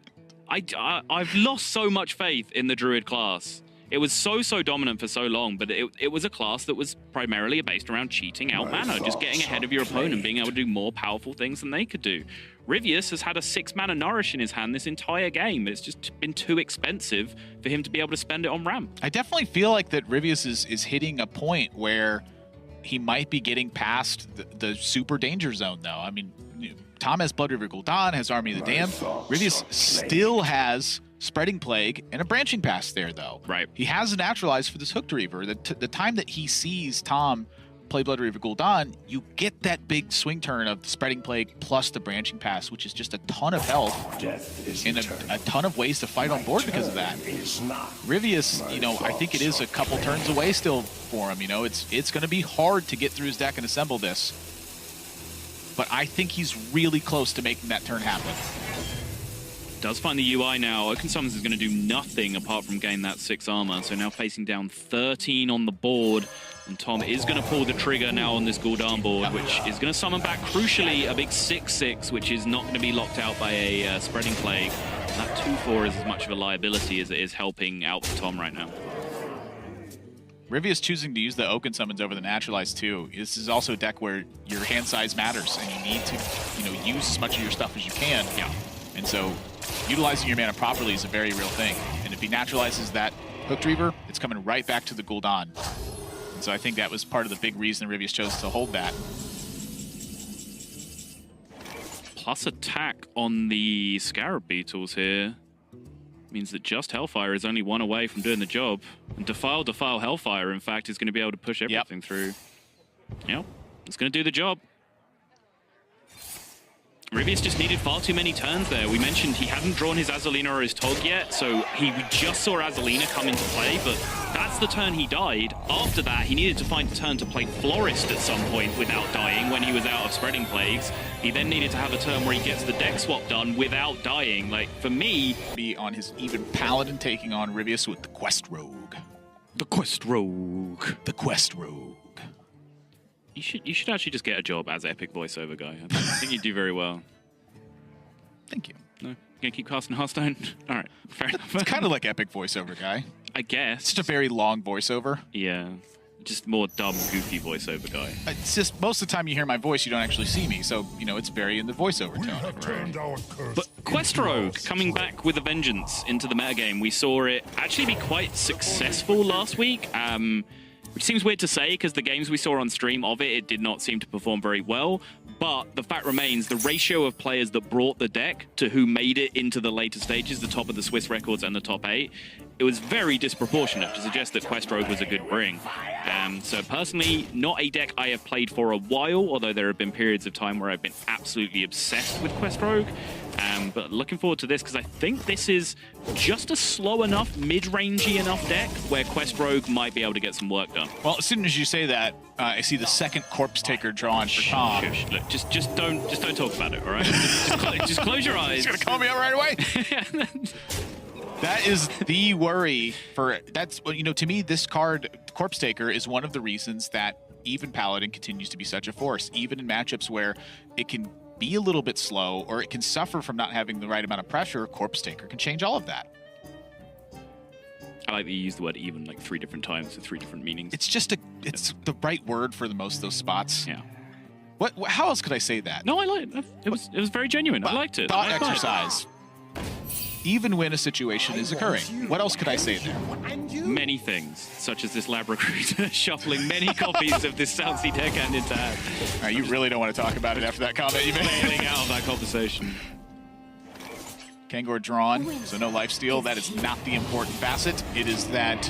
I've lost so much faith in the Druid class. It was so dominant for so long, but it was a class that was primarily based around cheating out mana, just getting ahead of your opponent, being able to do more powerful things than they could do. Ryvius has had a 6-mana Nourish in his hand this entire game. It's just been too expensive for him to be able to spend it on ramp. I definitely feel like that Ryvius is hitting a point where he might be getting past the super danger zone, though. I mean, Tom has Blood River Gul'dan, has Army of the Damned. Ryvius still has Spreading Plague and a Branching Pass there, though. Right. He has a Naturalize for this Hooked Reaver. The time that he sees Tom play Blood River Gul'dan, you get that big swing turn of the Spreading Plague plus the Branching Pass, which is just a ton of health and a ton of ways to fight on board because of that. Ryvius, you know, I think it is a couple turns away still for him. You know, it's going to be hard to get through his deck and assemble this. But I think he's really close to making that turn happen. Does find the UI now. Oaken Summons is going to do nothing apart from gain that 6 armor. So now facing down 13 on the board. And Tom is going to pull the trigger now on this Gul'dan board, which is going to summon back, crucially, a big 6/6, which is not going to be locked out by a Spreading Plague. That 2/4 is as much of a liability as it is helping out for Tom right now. Ryvius choosing to use the Oaken Summons over the Naturalize too. This is also a deck where your hand size matters, and you need to, you know, use as much of your stuff as you can. Yeah. And so, utilizing your mana properly is a very real thing. And if he naturalizes that Hooked Reaver, it's coming right back to the Gul'dan. And so I think that was part of the big reason Ryvius chose to hold that. Plus attack on the Scarab Beetles here means that just Hellfire is only 1 away from doing the job. And Defile Hellfire, in fact, is going to be able to push everything through. Yep, it's going to do the job. Ryvius just needed far too many turns there. We mentioned he hadn't drawn his Azalina or his Tog yet, so we just saw Azalina come into play, but that's the turn he died. After that, he needed to find a turn to play Florist at some point without dying when he was out of Spreading Plagues. He then needed to have a turn where he gets the deck swap done without dying. Like, for me... Be on his even Paladin taking on Ryvius with the Quest Rogue. The Quest Rogue. The Quest Rogue. You should actually just get a job as Epic voiceover guy. I think you'd do very well. Thank you. No? You gonna keep casting Hearthstone? All right, fair enough. It's kind of like Epic voiceover guy. I guess. It's just a very long voiceover. Yeah. Just more dumb, goofy voiceover guy. It's just most of the time you hear my voice, you don't actually see me. So, you know, it's very in the voiceover tone. But Quest Rogue coming back with a vengeance into the metagame. We saw it actually be quite successful last week. Which seems weird to say, because the games we saw on stream of it did not seem to perform very well. But the fact remains, the ratio of players that brought the deck to who made it into the later stages, the top of the Swiss records and the top 8, it was very disproportionate to suggest that Quest Rogue was a good bring. So personally, not a deck I have played for a while, although there have been periods of time where I've been absolutely obsessed with Quest Rogue. But looking forward to this, because I think this is just a slow enough, mid-rangey enough deck where Quest Rogue might be able to get some work done. Well, as soon as you say that, I see the second Corpse Taker drawn for Tom. Shush. Look, just don't talk about it, all right? just close your eyes. He's gonna call me out right away. That is the worry for that's, you know, to me, this card, Corpse Taker, is one of the reasons that even Paladin continues to be such a force, even in matchups where it can be a little bit slow or it can suffer from not having the right amount of pressure. Corpse Taker can change all of that. I like that you used the word even like 3 different times with 3 different meanings. It's just it's the right word for the most of those spots. Yeah. What? How else could I say that? No, I like it. It was very genuine. I liked it. Thought exercise. Even when a situation is occurring. What else could I say there? Many things, such as this Lab Recruiter shuffling many copies of this South Sea deck hand into hand. You really don't want to talk about it after that comment you made. Bailing out of that conversation. Kangor drawn, so no lifesteal. That is not the important facet. It is that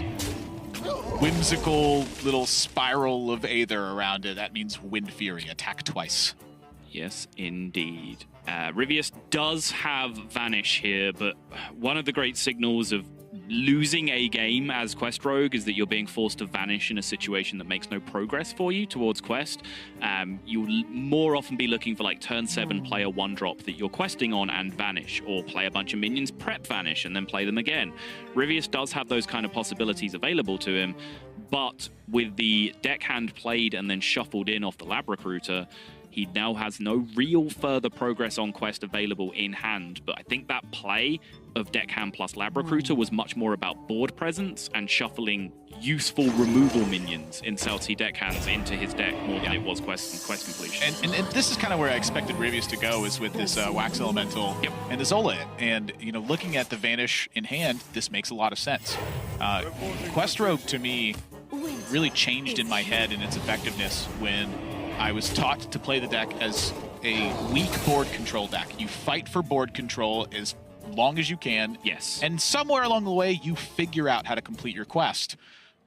whimsical little spiral of Aether around it. That means Wind Fury, attack twice. Yes, indeed. Ryvius does have Vanish here, but one of the great signals of losing a game as Quest Rogue is that you're being forced to vanish in a situation that makes no progress for you towards Quest. You'll more often be looking for like turn 7 play a 1-drop that you're questing on and vanish, or play a bunch of minions, prep vanish, and then play them again. Ryvius does have those kind of possibilities available to him, but with the deck hand played and then shuffled in off the Lab Recruiter, He now has no real further progress on quest available in hand, but I think that play of Deckhand plus Lab Recruiter was much more about board presence and shuffling useful removal minions in South Sea Deckhands into his deck more than it was quest completion. And this is kind of where I expected Ryvius to go, is with this Wax Elemental and the Zola. And, you know, looking at the Vanish in hand, this makes a lot of sense. Quest Rogue, to me, really changed in my head in its effectiveness when I was taught to play the deck as a weak board control deck. You fight for board control as long as you can. Yes. And somewhere along the way, you figure out how to complete your quest.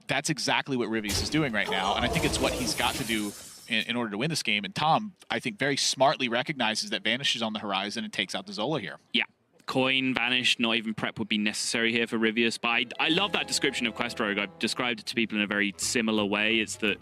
That's exactly what Ryvius is doing right now, and I think it's what he's got to do in order to win this game. And Tom, I think, very smartly recognizes that Vanish is on the horizon and takes out the Zola here. Yeah. Coin, Vanish, not even prep would be necessary here for Ryvius, but I love that description of Quest Rogue. I've described it to people in a very similar way. It's that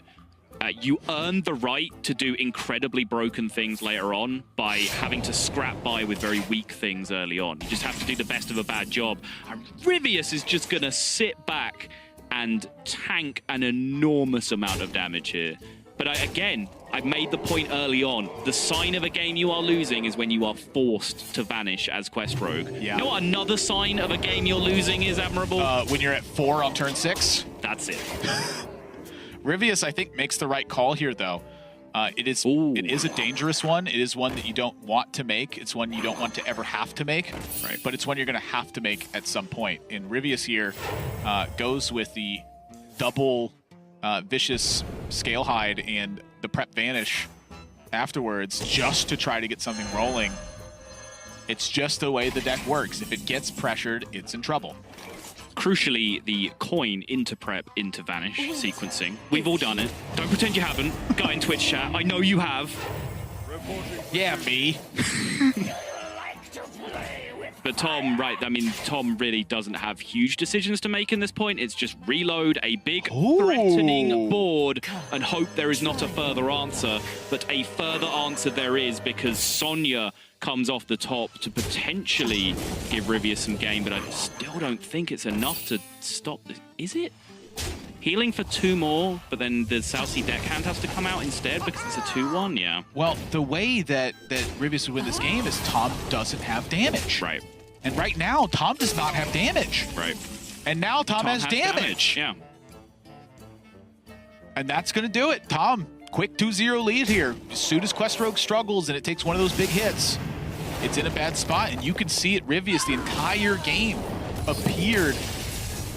you earn the right to do incredibly broken things later on by having to scrap by with very weak things early on. You just have to do the best of a bad job. And Ryvius is just going to sit back and tank an enormous amount of damage here. But I've made the point early on. The sign of a game you are losing is when you are forced to Vanish as Quest Rogue. Yeah. You know what another sign of a game you're losing is, Admirable? When you're at 4 on turn 6. That's it. Ryvius, I think, makes the right call here, though. It is a dangerous one. It is one that you don't want to make. It's one you don't want to ever have to make. Right. But it's one you're going to have to make at some point. And Ryvius here goes with the double Vicious Scale Hide and the Prep Vanish afterwards just to try to get something rolling. It's just the way the deck works. If it gets pressured, it's in trouble. Crucially, the coin into prep, into vanish sequencing. We've all done it. Don't pretend you haven't. Guy in Twitch chat, I know you have. Yeah, me. But Tom, right, I mean, Tom really doesn't have huge decisions to make in this point. It's just reload a big threatening board and hope there is not a further answer. But a further answer there is, because Sonya comes off the top to potentially give Ryvius some game, but I still don't think it's enough to stop this. Is it? Healing for 2 more, but then the South Sea Deckhand has to come out instead because it's a 2-1, yeah. Well, the way that Ryvius would win this game is Tom doesn't have damage. Right. And right now, Tom does not have damage. Right. And now Tom has damage. Yeah. And that's going to do it. Tom, quick 2-0 lead here. As soon as Quest Rogue struggles and it takes one of those big hits, it's in a bad spot. And you can see it, Ryvius, the entire game appeared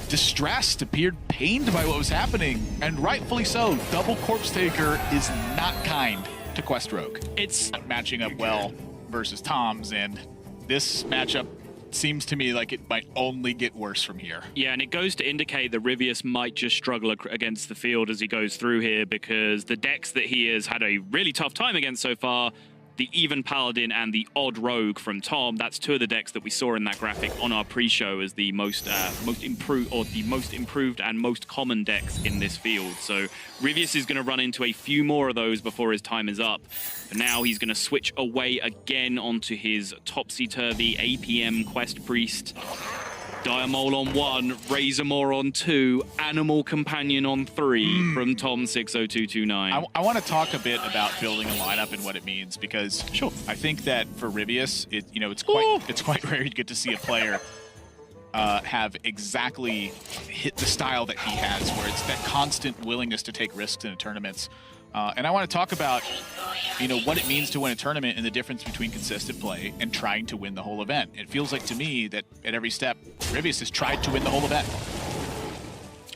distressed, appeared pained by what was happening. And rightfully so. Double Corpse Taker is not kind to Quest Rogue. It's not matching up well versus Tom's, and this matchup seems to me like it might only get worse from here. Yeah, and it goes to indicate that Ryvius might just struggle against the field as he goes through here, because the decks that he has had a really tough time against so far, the Even Paladin and the Odd Rogue from Tom, that's 2 of the decks that we saw in that graphic on our pre-show as the most improved and most common decks in this field. So Ryvius is going to run into a few more of those before his time is up. But now he's going to switch away again onto his topsy-turvy APM Quest Priest. Diamol on 1, Razormaw on 2, Animal Companion on 3 from tom60229. I want to talk a bit about building a lineup and what it means, because I think that for Ryvius, it's quite rare you get to see a player have exactly hit the style that he has, where it's that constant willingness to take risks in tournaments. And I want to talk about, what it means to win a tournament and the difference between consistent play and trying to win the whole event. It feels like to me that at every step, Ryvius has tried to win the whole event.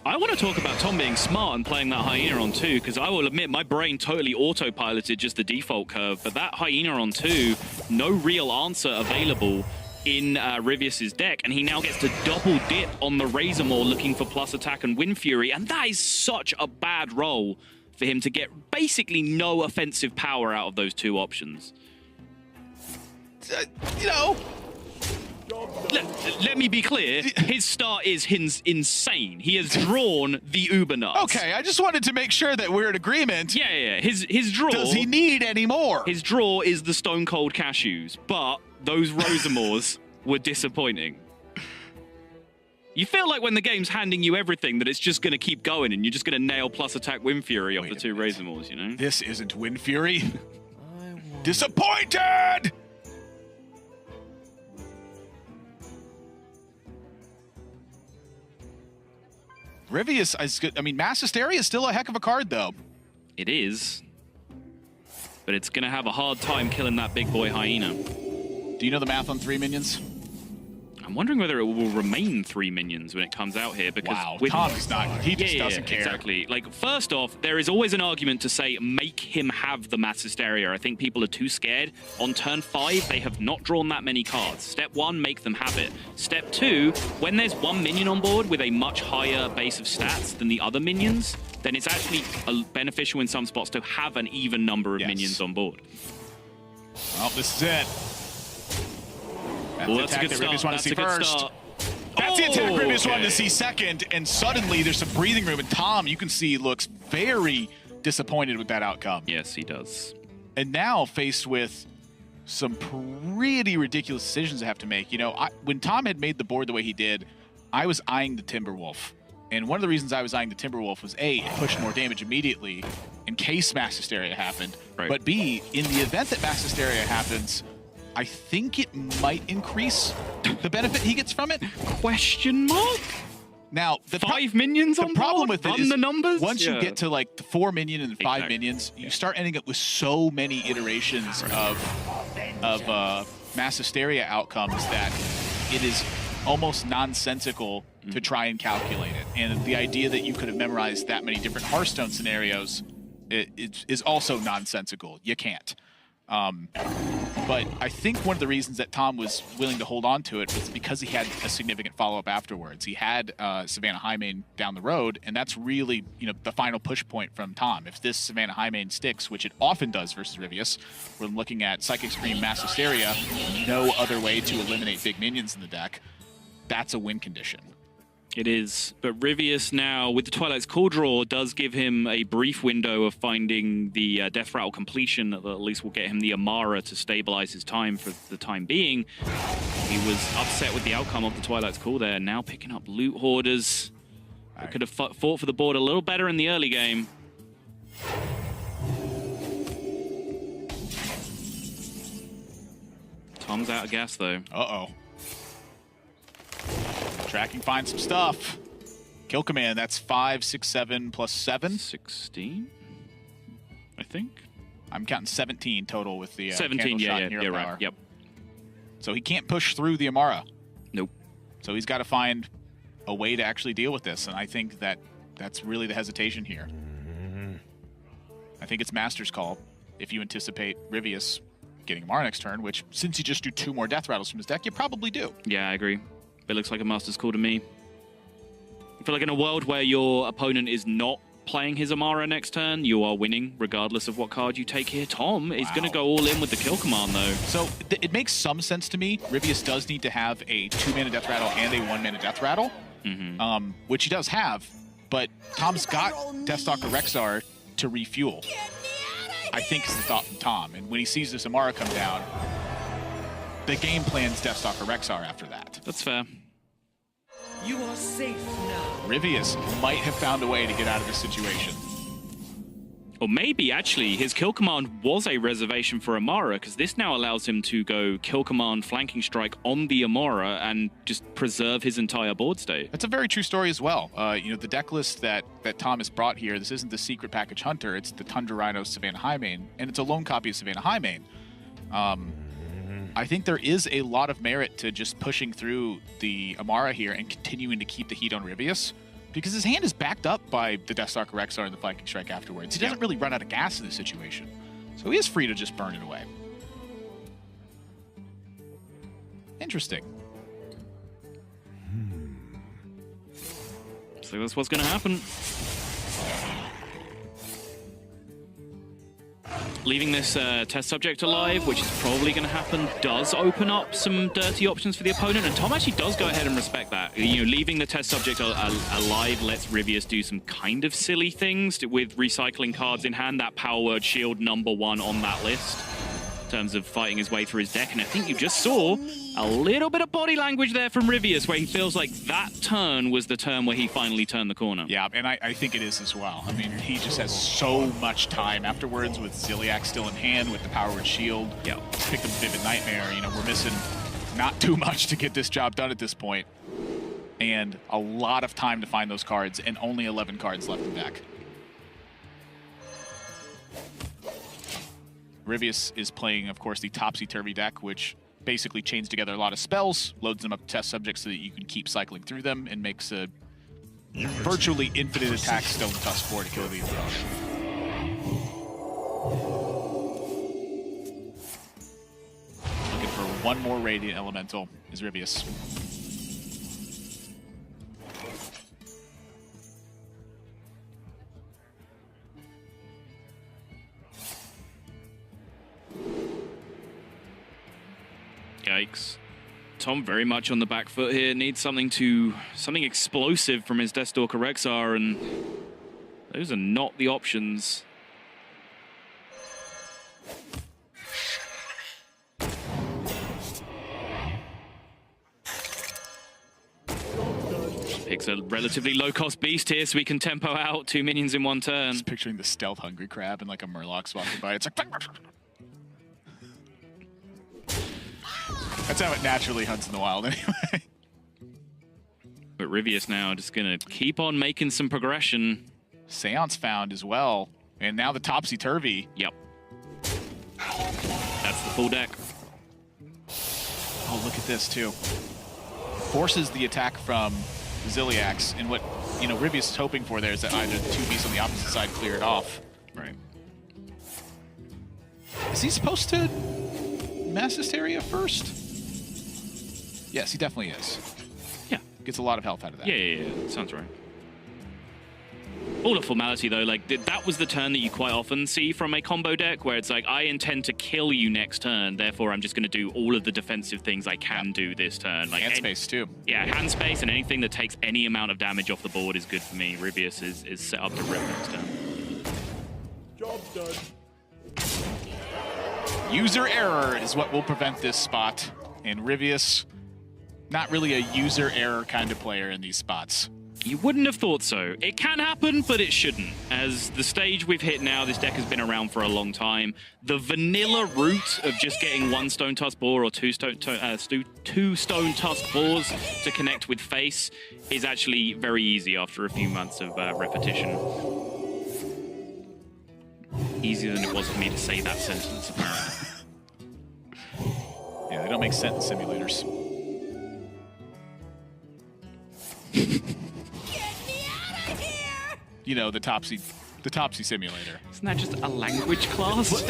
I want to talk about Tom being smart and playing that Hyena on 2, because I will admit my brain totally autopiloted just the default curve, but that Hyena on 2, no real answer available in Ryvius's deck, and he now gets to double dip on the Razormaw looking for plus attack and Wind Fury, and that is such a bad roll for him to get basically no offensive power out of those 2 options. Let me be clear, his start is insane. He has drawn the Ubernuts. Okay, I just wanted to make sure that we're in agreement. Yeah. His draw... Does he need any more? His draw is the Stone Cold Cashews, but those Razormaws were disappointing. You feel like when the game's handing you everything that it's just going to keep going and you're just going to nail plus attack Wind Fury off the 2 Razormaws, This isn't Wind Fury. Disappointed! Ryvius is good. I mean, Mass Hysteria is still a heck of a card, though. It is. But it's going to have a hard time killing that big boy hyena. Do you know the math on 3 minions? I'm wondering whether it will remain 3 minions when it comes out here, because Wow, with Tom is not. He just doesn't care. Exactly. Like, first off, there is always an argument to say make him have the Mass Hysteria. I think people are too scared. On turn 5, they have not drawn that many cards. Step 1, make them have it. Step 2, when there's 1 minion on board with a much higher base of stats than the other minions, then it's actually beneficial in some spots to have an even number of minions on board. Well, this is it. Well, that's a good start. That's a good start. That's the attack Ryvius wanted to see second, and suddenly there's some breathing room, and Tom, you can see, looks very disappointed with that outcome. Yes, he does. And now faced with some pretty ridiculous decisions to have to make. You know, when Tom had made the board the way he did, I was eyeing the Timberwolf. And one of the reasons I was eyeing the Timberwolf was A, it pushed more damage immediately in case Mass Hysteria happened. Right. But B, in the event that Mass Hysteria happens, I think it might increase the benefit he gets from it. Question mark? Now, the 5 minions on the problem board? with it Run is the numbers? once you get to like the 4 minion and 5 Exactly. minions, you start ending up with so many iterations of Mass Hysteria outcomes that it is almost nonsensical to try and calculate it. And the idea that you could have memorized that many different Hearthstone scenarios is also nonsensical. You can't. But I think one of the reasons that Tom was willing to hold on to it was because he had a significant follow-up afterwards. He had Savannah Highmane down the road, and that's really, you know, the final push point from Tom. If this Savannah Highmane sticks, which it often does versus Ryvius, we're looking at Psychic Scream, Mass Hysteria, no other way to eliminate big minions in the deck. That's a win condition. It is, but Ryvius now, with the Twilight's Call draw, does give him a brief window of finding the Death Rattle completion that at least will get him the Amara to stabilize his time for the time being. He was upset with the outcome of the Twilight's Call there, now picking up Loot Hoarders. Right. Could have fought for the board a little better in the early game. Tom's out of gas, though. Uh-oh. Tracking finds some stuff. Kill command, that's 5, 6, 7 plus 7. 16, I think. I'm counting 17 total with the 17, yeah, Hero right. Power. Yep. So he can't push through the Amara. Nope. So he's got to find a way to actually deal with this, and I think that that's really the hesitation here. I think it's Master's call if you anticipate Ryvius getting Amara next turn, which, since you just do 2 more Death Rattles from his deck, you probably do. Yeah, I agree. It looks like a Master's Call to me. I feel like in a world where your opponent is not playing his Amara next turn, you are winning regardless of what card you take here. Tom is going to go all in with the kill command, though. So it makes some sense to me. Ryvius does need to have a 2-mana Death Rattle and a 1-mana Death Rattle, which he does have, but Tom's got Deathstalker Rexar to refuel. I think is the thought from Tom. And when he sees this Amara come down, the game plans Deathstalker Rexar after that. That's fair. You are safe now. Ryvius might have found a way to get out of this situation. Or maybe, actually, his kill command was a reservation for Amara, because this now allows him to go kill command, flanking strike on the Amara, and just preserve his entire board state. That's a very true story as well. You know, the deck list that Tom has brought here, this isn't the Secret Package Hunter, it's the Tundra Rhino Savannah Highmane, and it's a lone copy of Savannah Highmane. I think there is a lot of merit to just pushing through the Amara here and continuing to keep the heat on Ryvius, because his hand is backed up by the Deathstalker Rexar and the Flanking Strike afterwards. He doesn't really run out of gas in this situation, so he is free to just burn it away. Interesting. So that's what's going to happen. Leaving this test subject alive, which is probably going to happen, does open up some dirty options for the opponent, and Tom actually does go ahead and respect that. You know, leaving the test subject alive lets Ryvius do some kind of silly things with recycling cards in hand. That Power Word Shield #1 on that list. in terms of fighting his way through his deck. And I think you just saw a little bit of body language there from Ryvius, where he feels like that turn was the turn where he finally turned the corner. Yeah, and I think it is as well. I mean, he just has so much time afterwards with Ziliax still in hand, with the Power Shield. Yeah. Pick up Vivid Nightmare. You know, we're missing not too much to get this job done at this point. And a lot of time to find those cards, and only 11 cards left in deck. Ryvius is playing, of course, the Topsy-Turvy deck, which basically chains together a lot of spells, loads them up to test subjects so that you can keep cycling through them, and makes a virtually infinite attack Stone Tusk 4 to kill the opponent. Looking for one more Radiant Elemental is Ryvius. Yikes. Tom very much on the back foot here. Needs something explosive from his Deathstalker Rexar, and those are not the options. Picks a relatively low-cost beast here, so we can tempo out 2 minions in one turn. Just picturing the stealth hungry crab and like a Murloc walking by. It's like... That's how it naturally hunts in the wild anyway. But Ryvius now just going to keep on making some progression. Seance found as well. And now the Topsy-Turvy. Yep. That's the full deck. Oh, look at this too. Forces the attack from Ziliax. And what, you know, Ryvius is hoping for there is that either the 2 beasts on the opposite side clear it off. Right. Is he supposed to Mass Hysteria first? Yes, he definitely is. Yeah. Gets a lot of health out of that. Yeah. Sounds right. All the formality, though, like, that was the turn that you quite often see from a combo deck, where it's like, I intend to kill you next turn, therefore I'm just going to do all of the defensive things I can do this turn. Like, hand space, too. Yeah, hand space and anything that takes any amount of damage off the board is good for me. Ryvius is set up to rip next turn. Job done. User error is what will prevent this spot. And Ryvius, not really a user error kind of player in these spots. You wouldn't have thought so. It can happen, but it shouldn't. As the stage we've hit now, this deck has been around for a long time. The vanilla route of just getting 1 Stone Tusk Boar or 2 Stone Tusk Boars to connect with face is actually very easy after a few months of repetition. Easier than it was for me to say that sentence, apparently. Yeah, they don't make sentence simulators. You know, the Topsy simulator. Isn't that just a language class? Like,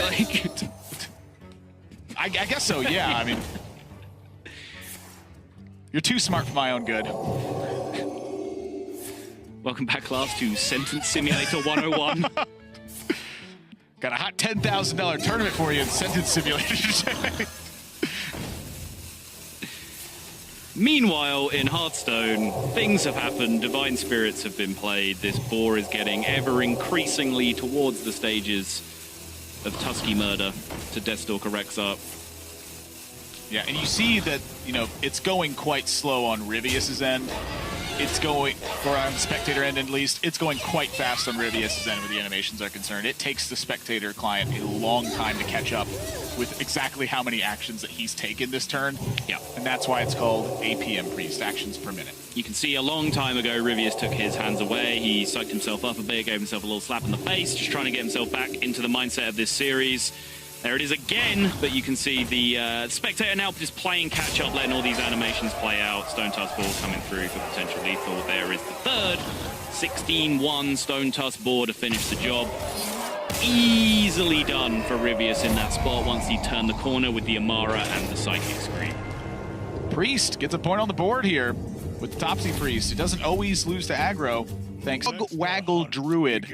I guess so, yeah. I mean, you're too smart for my own good. welcome back, class, to Sentence Simulator 101. Got a hot $10,000 tournament for you in Sentence Simulator today. Meanwhile, in Hearthstone, things have happened. Divine Spirits have been played. This boar is getting ever increasingly towards the stages of Tusky Murder to Deathstalker Rexar. Yeah, and you see that, you know, it's going quite slow on Ryvius's end. It's going, or on the spectator end at least, it's going quite fast on Ryvius's end where the animations are concerned. It takes the spectator client a long time to catch up with exactly how many actions that he's taken this turn. Yeah. And that's why it's called APM Priest, actions per minute. You can see a long time ago, Ryvius took his hands away. He psyched himself up a bit, gave himself a little slap in the face, just trying to get himself back into the mindset of this series. There it is again, but you can see the spectator now just playing catch-up, letting all these animations play out. Stone Tusk Ball coming through for potential lethal. There is the third 16-1 Stone Tusk Ball to finish the job. Easily done for Ryvius in that spot once he turned the corner with the Amara and the Psychic Screen. Priest gets a point on the board here with the Topsy Priest. It doesn't always lose to aggro, thanks to Waggle Druid.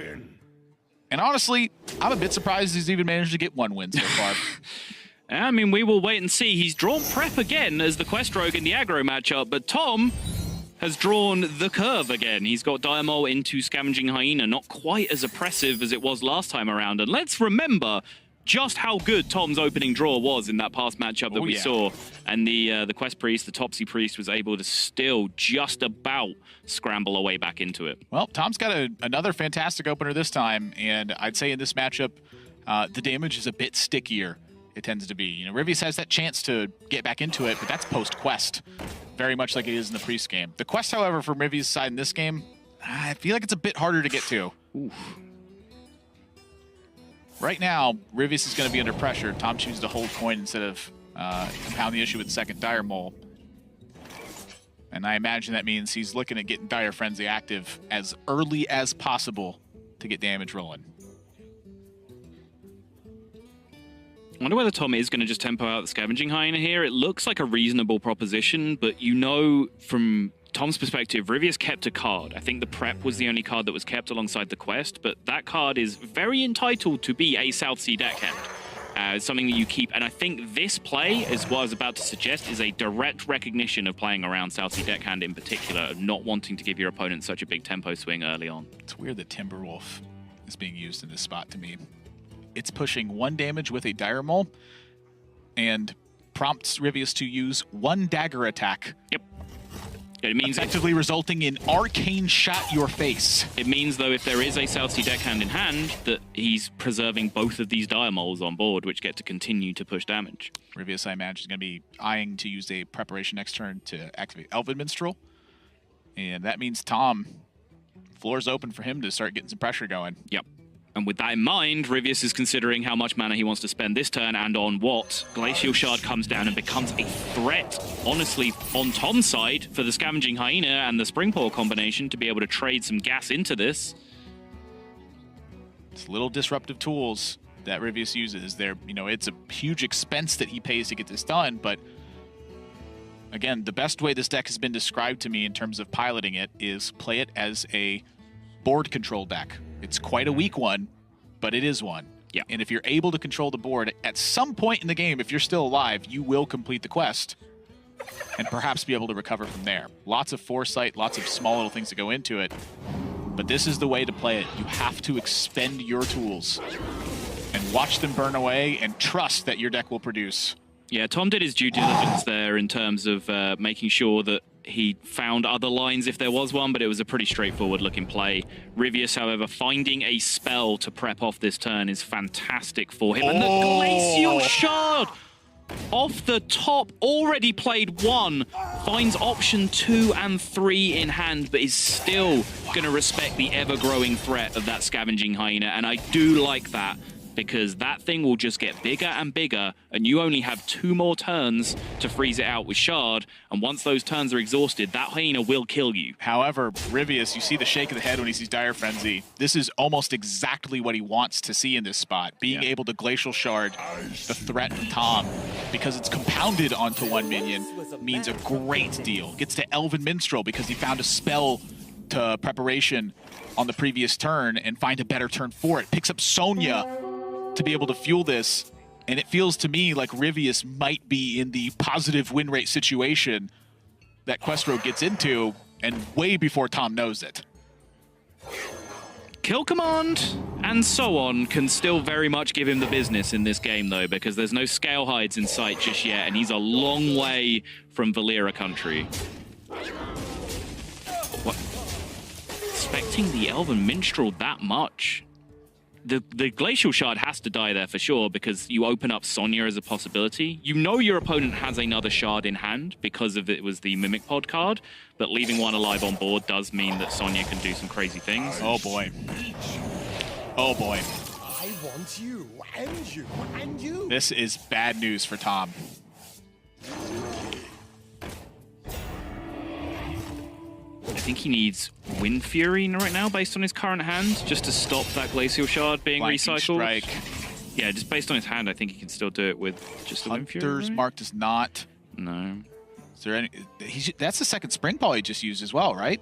And honestly, I'm a bit surprised he's even managed to get one win so far. I mean, we will wait and see. He's drawn Prep again as the Quest Rogue in the aggro matchup, but Tom has drawn the Curve again. He's got Diamol into Scavenging Hyena, not quite as oppressive as it was last time around. And let's remember, just how good Tom's opening draw was in that past matchup that we saw. And the Quest Priest, the Topsy Priest, was able to still just about scramble away back into it. Well, Tom's got another fantastic opener this time, and I'd say in this matchup, the damage is a bit stickier. It tends to be. You know, Ryvius has that chance to get back into it, but that's post-quest, very much like it is in the Priest game. The quest, however, from Ryvius' side in this game, I feel like it's a bit harder to get to. Oof. Right now, Ryvius is going to be under pressure. Tom chooses to hold coin instead of compound the issue with second Dire Mole. And I imagine that means he's looking at getting Dire Frenzy active as early as possible to get damage rolling. I wonder whether Tom is going to just tempo out the Scavenging Hyena here. It looks like a reasonable proposition, but you know from Tom's perspective, Ryvius kept a card. I think the prep was the only card that was kept alongside the quest, but that card is very entitled to be a South Sea deckhand. Something that you keep, and I think this play, as what I was about to suggest, is a direct recognition of playing around South Sea deckhand in particular, of not wanting to give your opponent such a big tempo swing early on. It's weird that Timberwolf is being used in this spot to me. It's pushing 1 damage with a Dire Mole and prompts Ryvius to use 1 dagger attack. Yep. It means effectively resulting in arcane shot your face. It means, though, if there is a South Sea deckhand in hand, that he's preserving both of these Dire Moles on board, which get to continue to push damage. Ryvius, I imagine, is going to be eyeing to use a preparation next turn to activate Elven Minstrel. And that means Tom, floor's open for him to start getting some pressure going. Yep. And with that in mind, Ryvius is considering how much mana he wants to spend this turn and on what. Glacial Shard comes down and becomes a threat, honestly, on Tom's side for the Scavenging Hyena and the Springpole combination to be able to trade some gas into this. It's little disruptive tools that Ryvius uses. It's a huge expense that he pays to get this done, but again, the best way this deck has been described to me in terms of piloting it is play it as a board control deck. It's quite a weak one, but it is one. Yeah. And if you're able to control the board, at some point in the game, if you're still alive, you will complete the quest and perhaps be able to recover from there. Lots of foresight, lots of small little things that go into it, but this is the way to play it. You have to expend your tools and watch them burn away and trust that your deck will produce. Yeah, Tom did his due diligence there in terms of making sure that he found other lines if there was one, but it was a pretty straightforward looking play. Ryvius, however, finding a spell to prep off this turn is fantastic for him. And the Glacial Shard off the top, already played 1, finds option 2 and 3 in hand, but is still going to respect the ever-growing threat of that Scavenging Hyena. And I do like that, because that thing will just get bigger and bigger, and you only have 2 more turns to freeze it out with Shard, and once those turns are exhausted, that Hyena will kill you. However, Ryvius, you see the shake of the head when he sees Dire Frenzy. This is almost exactly what he wants to see in this spot, being able to Glacial Shard the threat from Tom, because it's compounded onto 1 minion, means a great deal. Gets to Elven Minstrel because he found a spell to preparation on the previous turn and find a better turn for it. Picks up Sonya to be able to fuel this, and it feels to me like Ryvius might be in the positive win rate situation that Quest Rogue gets into, and way before Tom knows it. Kill command and so on can still very much give him the business in this game, though, because there's no Scale Hides in sight just yet, and he's a long way from Valera country. What? Expecting the Elven Minstrel that much? The Glacial Shard has to die there for sure, because you open up Sonya as a possibility. You know your opponent has another Shard in hand because of it was the Mimic Pod card, but leaving 1 alive on board does mean that Sonya can do some crazy things. Oh boy. Oh boy. I want you, and you, and you. This is bad news for Tom. I think he needs Wind Fury right now, based on his current hand, just to stop that Glacial Shard being Blanking recycled. Strike. Yeah, just based on his hand, I think he can still do it with just the Wind Fury. Hunter's Right? Mark does not. No. Is there any? That's the second Spring Ball he just used as well, right?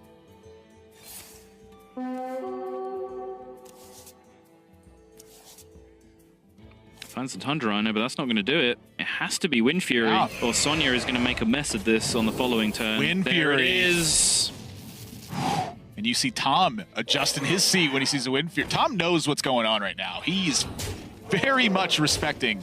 Finds the Tundra, I know, but that's not going to do it. It has to be Wind Fury, Wow. or Sonya is going to make a mess of this on the following turn. Wind There Fury. it is. And you see Tom adjusting his seat when he sees the Wind Fury. Tom knows what's going on right now. He's very much respecting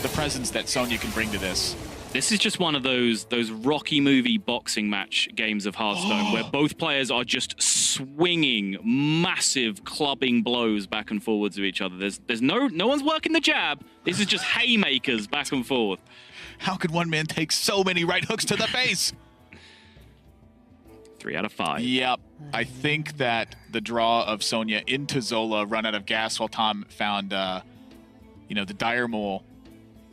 the presence that Sonya can bring to this. This is just one of those Rocky movie boxing match games of Hearthstone where both players are just swinging massive clubbing blows back and forwards of each other. There's no one's working the jab. This is just haymakers back and forth. How could one man take so many right hooks to the face? 3 out of 5. Yep. I think that the draw of Sonya into Zola run out of gas while Tom found the Dire Mole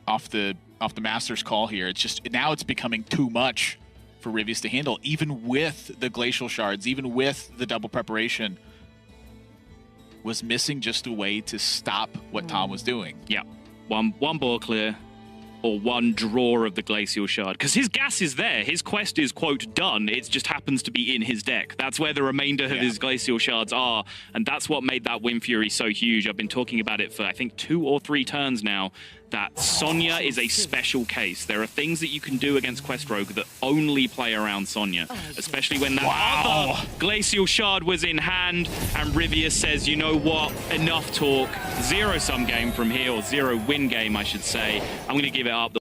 off the Master's call here. It's just now it's becoming too much for Ryvius to handle, even with the Glacial Shards, even with the double preparation. Was missing just a way to stop what Tom was doing. Yeah. One ball clear or one draw of the Glacial Shard. Because his gas is there. His quest is, quote, done. It just happens to be in his deck. That's where the remainder of his Glacial Shards are. And that's what made that Wind Fury so huge. I've been talking about it for, I think, 2 or 3 turns now, that Sonya is a special case. There are things that you can do against Quest Rogue that only play around Sonya, especially when that other Glacial Shard was in hand, and Ryvius says, you know what, enough talk, 0-sum game from here, or 0-win game, I should say. I'm going to give it up.